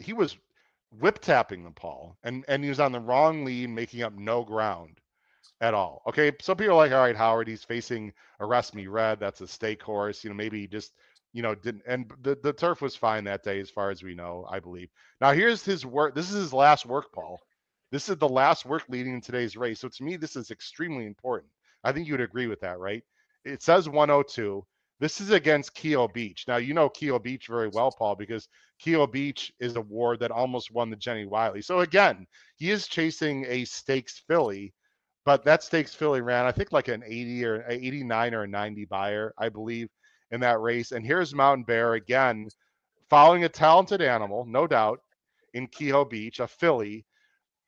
whip tapping the Paul, and he was on the wrong lead, making up no ground at all. Okay, some people are like, all right, Howard, he's facing Arrest Me Red. That's a stake horse. Maybe he just didn't. And the turf was fine that day, as far as we know, I believe. Now here's his work. This is his last work, Paul. This is the last work leading in today's race. So to me, this is extremely important. I think you would agree with that, right? It says 102. This is against Keel Beach. Now, you know Keel Beach very well, Paul, because Keel Beach is a ward that almost won the Jenny Wiley. So again, he is chasing a stakes filly, but that stakes filly ran, I think, like an 80 or 89 or a 90 buyer, I believe, in that race. And here's Mountain Bear again, following a talented animal, no doubt, in Kehoe Beach, a filly,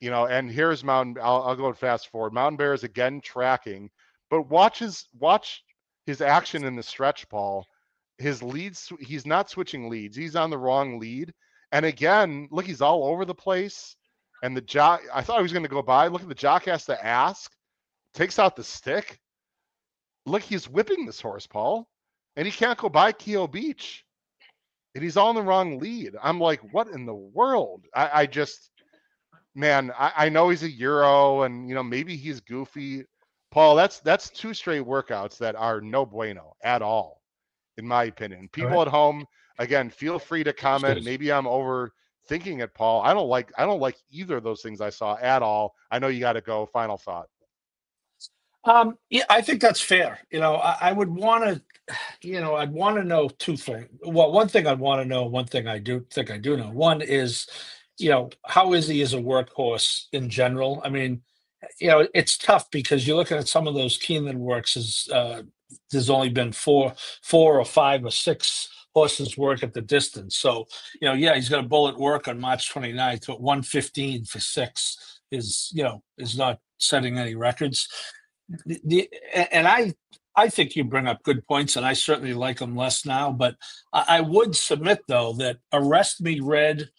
and here's Mountain. I'll go fast forward. Mountain Bear is again tracking, but watch his action in the stretch, Paul. His leads, he's not switching leads. He's on the wrong lead. And again, look, he's all over the place. And the jock, I thought he was going to go by. Look at the jock has to ask, takes out the stick. Look, he's whipping this horse, Paul. And he can't go by Kehoe Beach. And he's all in the wrong lead. I'm like, what in the world? I just, man, I know he's a Euro and, maybe he's goofy. Paul, that's 2 straight workouts that are no bueno at all, in my opinion. People at home, again, feel free to comment. Maybe I'm overthinking it, Paul. I don't like either of those things I saw at all. I know you got to go. Final thought. Yeah, I think that's fair. I would want to. I'd want to know two things. Well, one thing I'd want to know, one thing I do think I do know. One is, how is he as a workhorse in general? I mean, it's tough because you're looking at some of those Keeneland works as there's only been four or five or six horses work at the distance. So, yeah, he's got a bullet work on March 29th, but 1:15 for 6 is not setting any records. And I think you bring up good points, and I certainly like him less now. But I would submit, though, that Arrest Me Red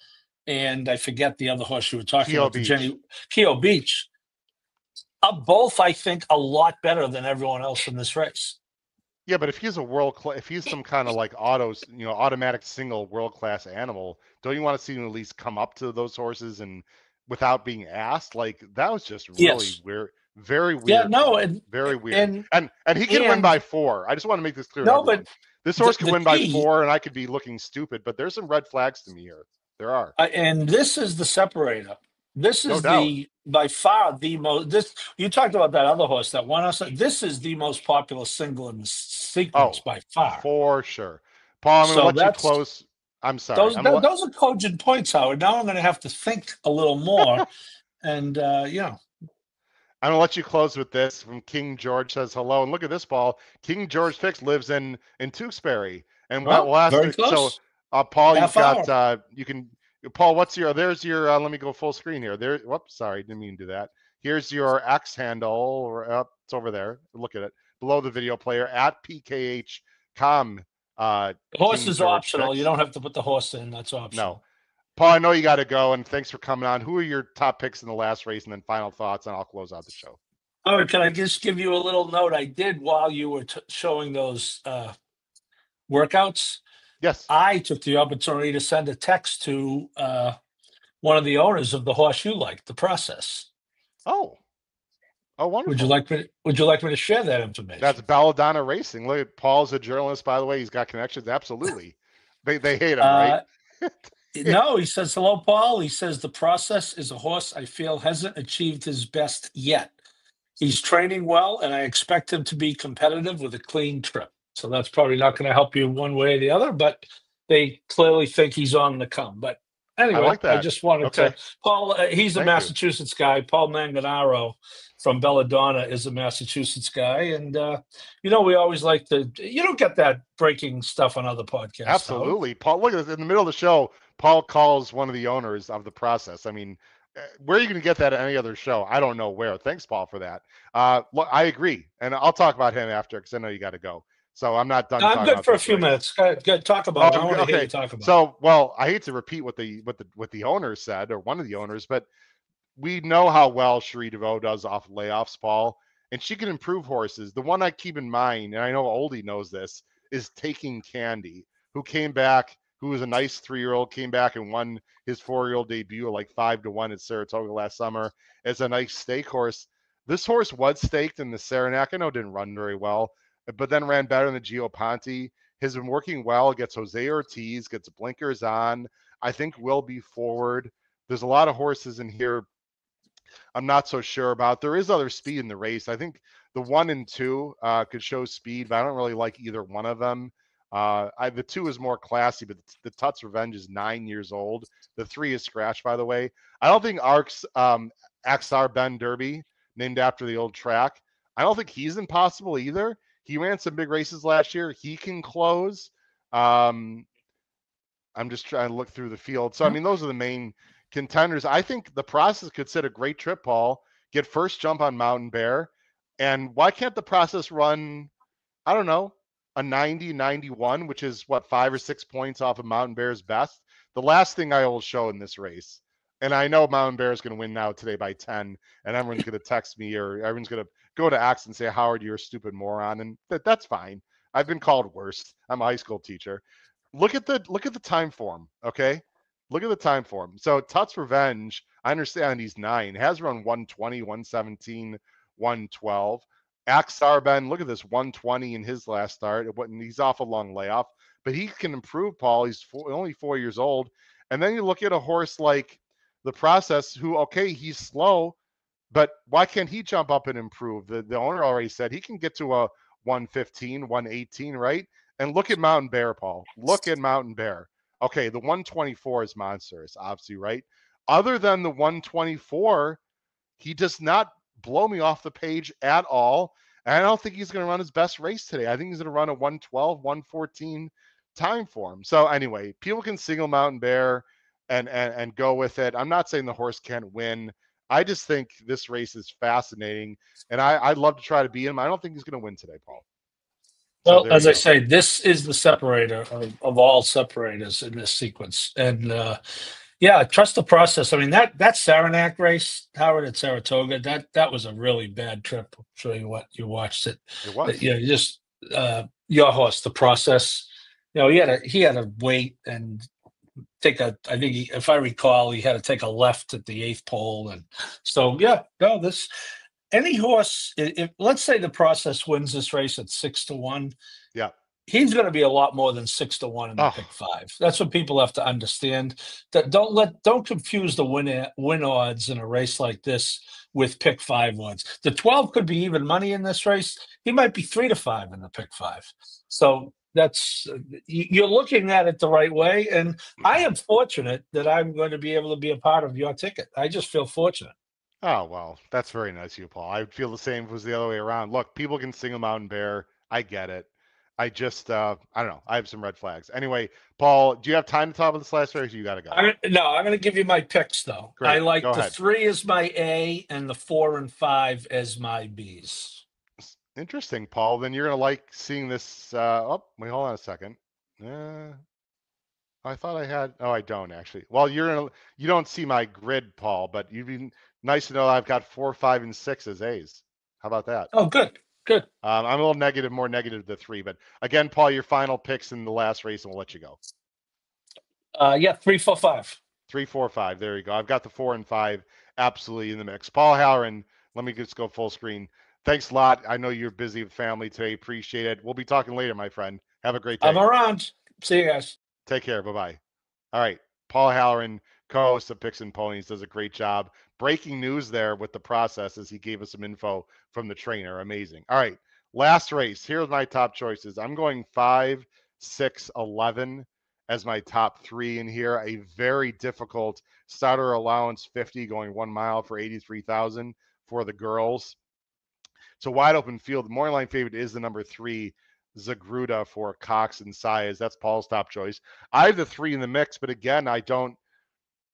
and I forget the other horse you were talking Keo about, Beach. Keo Beach, are both, I think, a lot better than everyone else in this race. Yeah, but if he's if he's some kind of like automatic single world-class animal, don't you want to see him at least come up to those horses and without being asked? Like that was just really Yes. weird, very weird. Yeah, no, very weird. And he can win and- by 4. I just want to make this clear to No, everyone. but This horse the can win by key- 4, and I could be looking stupid, but there's some red flags to me here. There are. and this is the separator. This No is doubt. by far the most. This you talked about that other horse, that one horse. This is the most popular single in the sequence by far, for sure. Paul, I'm going to let you close. I'm sorry. Those are cogent points, Howard. Now I'm going to have to think a little more, and I'm going to let you close with this. From King George says hello, and look at this, Paul. King George Fix lives in Tewksbury, and we'll ask very close. So, Paul, Half you've got you can. Paul, there's your, let me go full screen here. Whoops, sorry, didn't mean to do that. Here's your X handle, or it's over there. Look at it below the video player at PKH.com. The horse is optional. You don't have to put the horse in. That's optional. No. Paul, I know you got to go, and thanks for coming on. Who are your top picks in the last race, and then final thoughts, and I'll close out the show. All right, can I just give you a little note I did while you were showing those workouts? Yes. I took the opportunity to send a text to one of the owners of the horse you liked, the Process. Oh, wonderful. Would you like me to share that information? That's Belladonna Racing. Look at Paul's a journalist, by the way. He's got connections. Absolutely. They hate him, right? No, he says, hello, Paul. He says, the Process is a horse I feel hasn't achieved his best yet. He's training well, and I expect him to be competitive with a clean trip. So that's probably not going to help you one way or the other, but they clearly think he's on the come. But anyway, I just wanted to. Paul, he's a Massachusetts guy. Paul Manganaro from Belladonna is a Massachusetts guy. And, we always like to, you don't get that breaking stuff on other podcasts. Absolutely. Though. Paul, look at this. In the middle of the show, Paul calls one of the owners of the Process. I mean, where are you going to get that at any other show? I don't know where. Thanks, Paul, for that. Look, I agree. And I'll talk about him after because I know you got to go. So I'm not done. I'm good for a few minutes. Good. Talk about it. I want to hear you talk about it. So, well, I hate to repeat what the owner said, or one of the owners, but we know how well Cherie DeVoe does off layoffs, Paul, and she can improve horses. The one I keep in mind, and I know Oldie knows this, is Taking Candy, who came back, who was a nice 3-year-old, came back and won his 4-year-old debut like 5-1 at Saratoga last summer as a nice stake horse. This horse was staked in the Saranac. I know it didn't run very well, but then ran better than the Gio Ponte. Has been working well. Gets Jose Ortiz, gets blinkers on. I think will be forward. There's a lot of horses in here I'm not so sure about. There is other speed in the race. I think the 1 and 2 could show speed, but I don't really like either one of them. The 2 is more classy, but the Tut's Revenge is 9 years old. The 3 is Scratch, by the way. I don't think Axar Ben Derby, named after the old track, I don't think he's impossible either. He ran some big races last year. He can close. I'm just trying to look through the field. So, I mean, those are the main contenders. I think the Process could set a great trip, Paul. Get first jump on Mountain Bear. And why can't the Process run, I don't know, a 90-91, which is, 5 or 6 points off of Mountain Bear's best? The last thing I will show in this race, and I know Mountain Bear is going to win now today by 10, and everyone's going to text me, or everyone's going to go to Axe and say, Howard, you're a stupid moron, and that's fine. I've been called worse. I'm a high school teacher. Look at the time form, okay? Look at the time form. So Tut's Revenge, I understand he's 9, has run 120, 117, 112. Axar Ben, look at this, 120 in his last start. He's off a long layoff, but he can improve, Paul. He's only 4 years old. And then you look at a horse like the Process, who, okay, he's slow, but why can't he jump up and improve? The owner already said he can get to a 115, 118, right? And look at Mountain Bear, Paul. Look at Mountain Bear. Okay, the 124 is monstrous, obviously, right? Other than the 124, he does not blow me off the page at all. And I don't think he's going to run his best race today. I think he's going to run a 112, 114 time for him. So anyway, people can single Mountain Bear and go with it. I'm not saying the horse can't win. I just think this race is fascinating, and I'd love to try to beat him. I don't think he's going to win today, Paul. So Well, there as you I go. say, this is the separator of all separators in this sequence. And yeah, trust the process. I mean, that Saranac race, Howard, at Saratoga, that was a really bad trip. I'm sure you watched it. It was. You know, just your horse, the process. You know, he had to wait and take a. I think if I recall, he had to take a left at the 8th pole, and so yeah, no, this any horse. If let's say the process wins this race at 6-1. Yeah. He's going to be a lot more than 6-1 in the pick 5. That's what people have to understand. That don't confuse the win odds in a race like this with pick 5 odds. The 12 could be even money in this race. He might be 3-5 in the pick 5. So that's you're looking at it the right way. And I am fortunate that I'm going to be able to be a part of your ticket. I just feel fortunate. Oh, well, that's very nice of you, Paul. I would feel the same if it was the other way around. Look, people can single Mountain Bear. I get it. I just, I don't know. I have some red flags. Anyway, Paul, do you have time to talk about this last race? Or you got to go. I'm going to give you my picks, though. Great. I like Go the ahead. 3 as my A and the 4 and 5 as my Bs. Interesting, Paul. Then you're going to like seeing this. Oh, wait, hold on a second. I thought I had. Oh, I don't actually. Well, you don't see my grid, Paul, but you'd be nice to know I've got 4, 5, and 6 as A's. How about that? Oh, good. Good. I'm a little negative, more negative than 3. But again, Paul, your final picks in the last race, and we'll let you go. Yeah, 3, 4, 5. 3, 4, 5. There you go. I've got the 4 and 5 absolutely in the mix. Paul Halloran, let me just go full screen. Thanks a lot. I know you're busy with family today. Appreciate it. We'll be talking later, my friend. Have a great day. I'm around. See you guys. Take care. Bye-bye. All right. Paul Halloran, co-host of Picks and Ponies, does a great job. Breaking news there with the process as he gave us some info from the trainer. Amazing. All right. Last race. Here's my top choices. I'm going 5, 6, 11 as my top 3 in here. A very difficult starter allowance 50 going 1 mile for 83,000 for the girls. It's a wide open field. The morning line favorite is the number 3, Zagruda, for Cox and Saez. That's Paul's top choice. I have the 3 in the mix, but again, I don't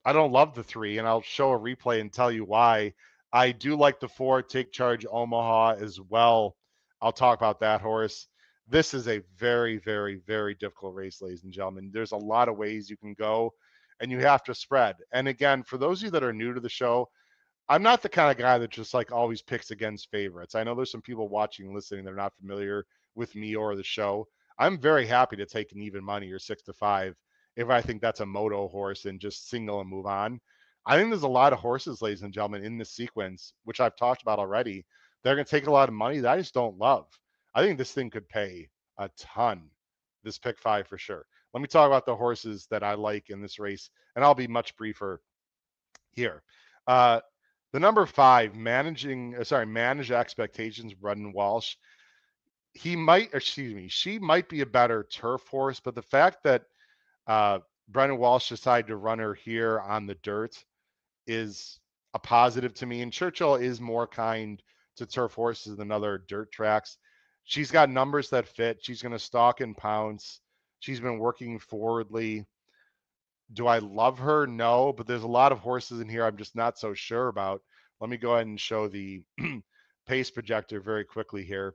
love the 3, and I'll show a replay and tell you why. I do like the 4, Take Charge Omaha as well. I'll talk about that horse. This is a very, very, very difficult race, ladies and gentlemen. There's a lot of ways you can go, and you have to spread. And again, for those of you that are new to the show, I'm not the kind of guy that just like always picks against favorites. I know there's some people watching and listening that are not familiar with me or the show. I'm very happy to take an even money or 6-5 if I think that's a moto horse and just single and move on. I think there's a lot of horses, ladies and gentlemen, in this sequence, which I've talked about already. They're going to take a lot of money that I just don't love. I think this thing could pay a ton, this pick 5 for sure. Let me talk about the horses that I like in this race, and I'll be much briefer here. The number 5, Manage Expectations, Brendan Walsh. She might be a better turf horse, but the fact that Brendan Walsh decided to run her here on the dirt is a positive to me. And Churchill is more kind to turf horses than other dirt tracks. She's got numbers that fit. She's going to stalk and pounce. She's been working forwardly. Do I love her? No, but there's a lot of horses in here I'm just not so sure about. Let me go ahead and show the pace projector very quickly here.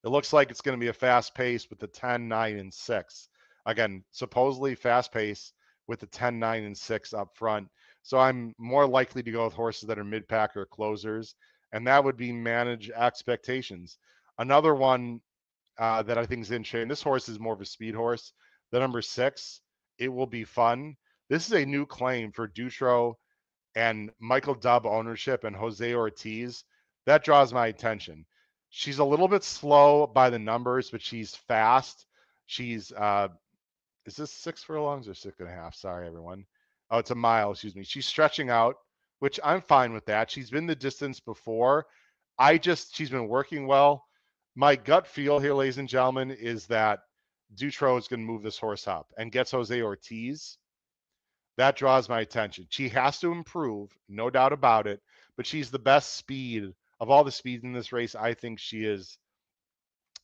It looks like it's going to be a fast pace with the 10, 9, and 6. Again, supposedly fast pace with the 10, 9, and 6 up front. So I'm more likely to go with horses that are mid-pack or closers, and that would be Manage Expectations. Another one that I think is interesting, this horse is more of a speed horse. The number 6, It Will Be Fun. This is a new claim for Dutro and Michael Dubb ownership and Jose Ortiz. That draws my attention. She's a little bit slow by the numbers, but she's fast. She's, is this 6 furlongs or 6.5? Sorry, everyone. Oh, it's a mile, excuse me. She's stretching out, which I'm fine with that. She's been the distance before. She's been working well. My gut feel here, ladies and gentlemen, is that Dutro is going to move this horse up and gets Jose Ortiz. That draws my attention. She has to improve, no doubt about it, but she's the best speed of all the speeds in this race. I think she is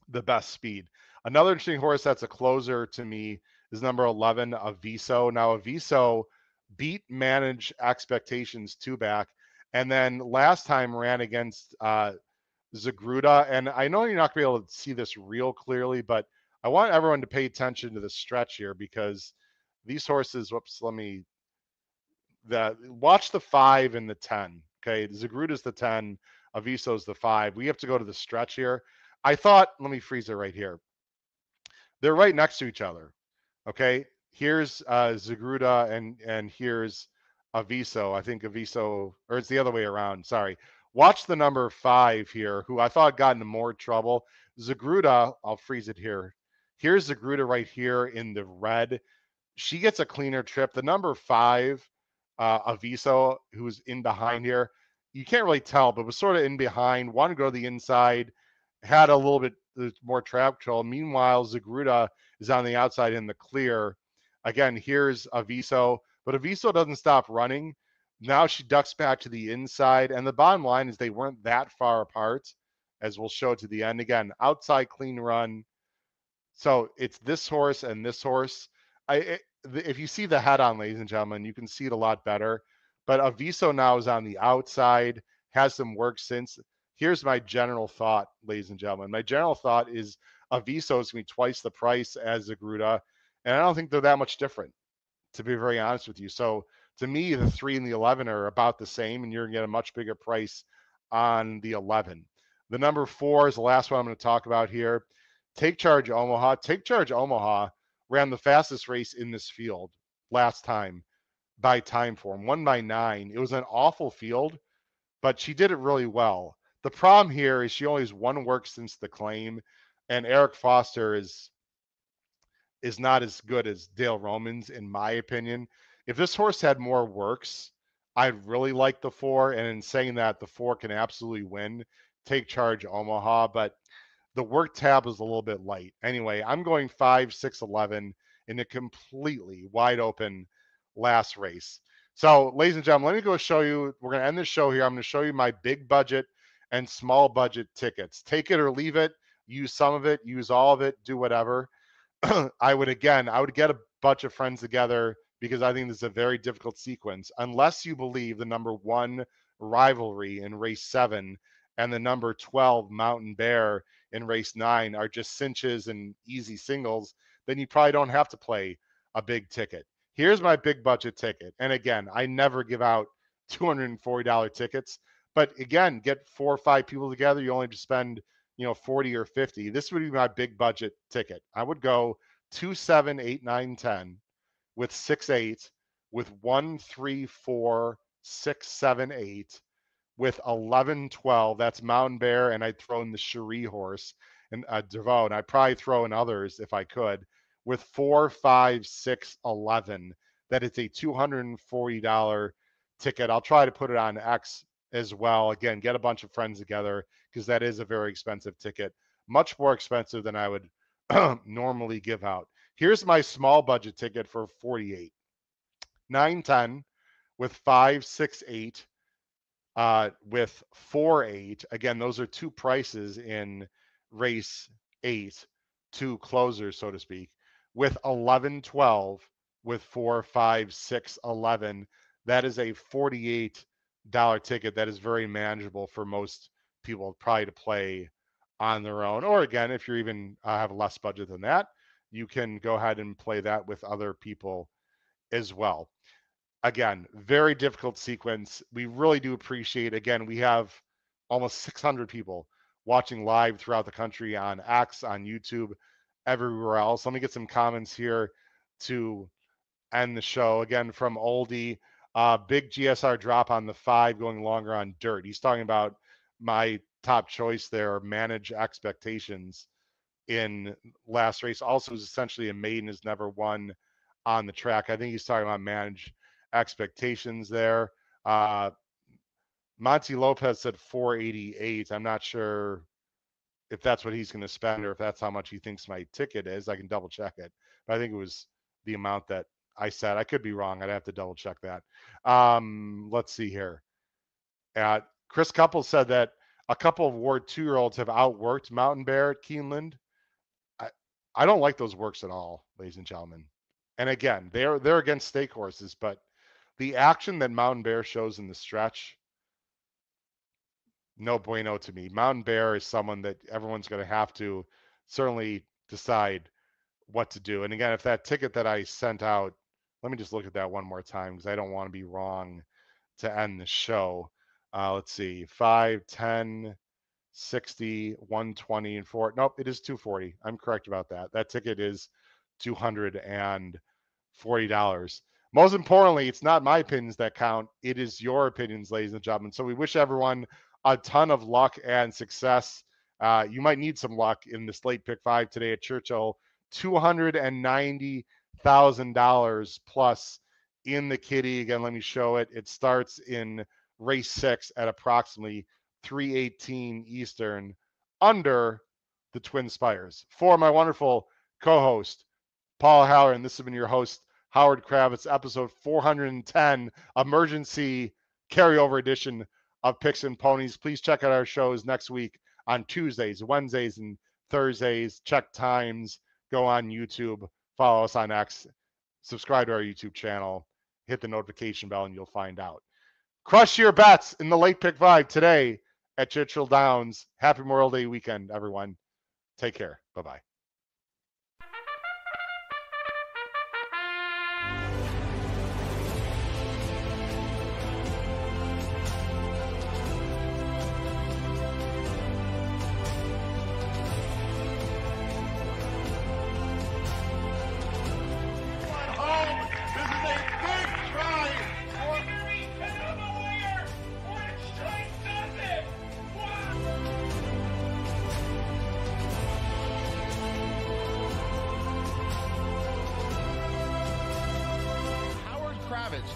the best speed. Another interesting horse that's a closer to me is number 11, Aviso. Now, Aviso beat Manage Expectations 2 back, and then last time ran against Zagruda. And I know you're not going to be able to see this real clearly, but I want everyone to pay attention to the stretch here because these horses, whoops, watch the 5 and the 10. Okay, Zagruda's the 10, Aviso's the 5. We have to go to the stretch here. I thought, let me freeze it right here. They're right next to each other. Okay, here's Zagruda and here's Aviso. I think Aviso, or it's the other way around. Sorry. Watch the number 5 here, who I thought got into more trouble. Zagruda, I'll freeze it here. Here's Zagruda right here in the red. She gets a cleaner trip. The number 5, Aviso, who's in behind here, you can't really tell, but was sort of in behind, wanted to go to the inside, had a little bit more trap control. Meanwhile, Zagruda is on the outside in the clear. Again, here's Aviso, but Aviso doesn't stop running. Now she ducks back to the inside, and the bottom line is they weren't that far apart, as we'll show to the end. Again, outside clean run. So it's this horse and this horse. If you see the head on, ladies and gentlemen, you can see it a lot better. But Aviso now is on the outside, has some work since. Here's my general thought, ladies and gentlemen. My general thought is Aviso is going to be twice the price as Zagruda, and I don't think they're that much different, to be very honest with you. So to me, the 3 and the 11 are about the same, and you're going to get a much bigger price on the 11. The number 4 is the last one I'm going to talk about here. Take Charge Omaha. Take Charge Omaha ran the fastest race in this field last time by time form, 1 by 9. It was an awful field, but she did it really well. The problem here is she only has 1 work since the claim, and Eric Foster is not as good as Dale Romans, in my opinion. If this horse had more works, I'd really like the 4. And in saying that, the 4 can absolutely win. Take Charge Omaha, but the work tab is a little bit light. Anyway, I'm going 5, 6, 11 in a completely wide open last race. So, ladies and gentlemen, let me go show you. We're going to end the show here. I'm going to show you my big budget and small budget tickets. Take it or leave it. Use some of it. Use all of it. Do whatever. I would get a bunch of friends together because I think this is a very difficult sequence. Unless you believe the number 1 rivalry in race 7 and the number 12 Mountain Bear in race 9 are just cinches and easy singles, then you probably don't have to play a big ticket. Here's my big budget ticket. And again, I never give out $240 tickets, but again, get 4 or 5 people together. You only have to spend 40 or 50. This would be my big budget ticket. I would go 2, 7, 8, 9, 10 with 6, 8 with 1, 3, 4, 6, 7, 8 with 11, 12. That's Mountain Bear, and I'd throw in the Cherie horse and Devoe, and I'd probably throw in others if I could. With 4, 5, 6, 11, that is a $240 ticket. I'll try to put it on X as well. Again, get a bunch of friends together because that is a very expensive ticket, much more expensive than I would normally give out. Here's my small budget ticket for 48. 9, 10 with 5, 6, 8 with 4, 8. Again, those are 2 prices in race 8, 2 closers, so to speak, with 11, 12 with 4, 5, 6, 11. That is a $48 ticket that is very manageable for most people probably to play on their own. Or again, if you're even have less budget than that, you can go ahead and play that with other people as well. Again, very difficult sequence. We really do appreciate, again, we have almost 600 people watching live throughout the country on X, on YouTube, everywhere else. Let me get some comments here to end the show. Again, from Oldie, big GSR drop on the 5 going longer on dirt. He's talking about my top choice there, Manage Expectations in last race. Also is essentially a maiden, has never won on the track. I think he's talking about Manage Expectations there. Monty Lopez said 488. I'm not sure if that's what he's going to spend or if that's how much he thinks my ticket is. I can double check it, but I think it was the amount that I said. I could be wrong. I'd have to double check that. Let's see here. Chris Couple said that a couple of Ward 2-year-olds have outworked Mountain Bear at Keeneland. I don't like those works at all, ladies and gentlemen. And again, they're against stake horses, but the action that Mountain Bear shows in the stretch, no bueno to me. Mountain Bear is someone that everyone's going to have to certainly decide what to do. And again, if that ticket that I sent out, let me just look at that one more time because I don't want to be wrong to end the show. Let's see, 5, 10, 60, 120, and 4. Nope, it is 240. I'm correct about that. That ticket is $240. Most importantly, it's not my opinions that count. It is your opinions, ladies and gentlemen. So we wish everyone a ton of luck and success. You might need some luck in this late pick 5 today at Churchill. $290,000 plus in the kitty. Again, let me show it. It starts in race 6 at approximately 3:18 Eastern under the Twin Spires. For my wonderful co-host, Paul Halloran, this has been your host, Howard Kravitz, episode 410, emergency carryover edition of Picks and Ponies. Please check out our shows next week on Tuesdays, Wednesdays, and Thursdays. Check times. Go on YouTube. Follow us on X. Subscribe to our YouTube channel. Hit the notification bell, and you'll find out. Crush your bets in the late pick 5 today at Churchill Downs. Happy Memorial Day weekend, everyone. Take care. Bye-bye.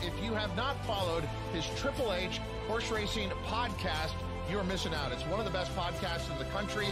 If you have not followed his Triple H horse racing podcast, you're missing out. It's one of the best podcasts in the country.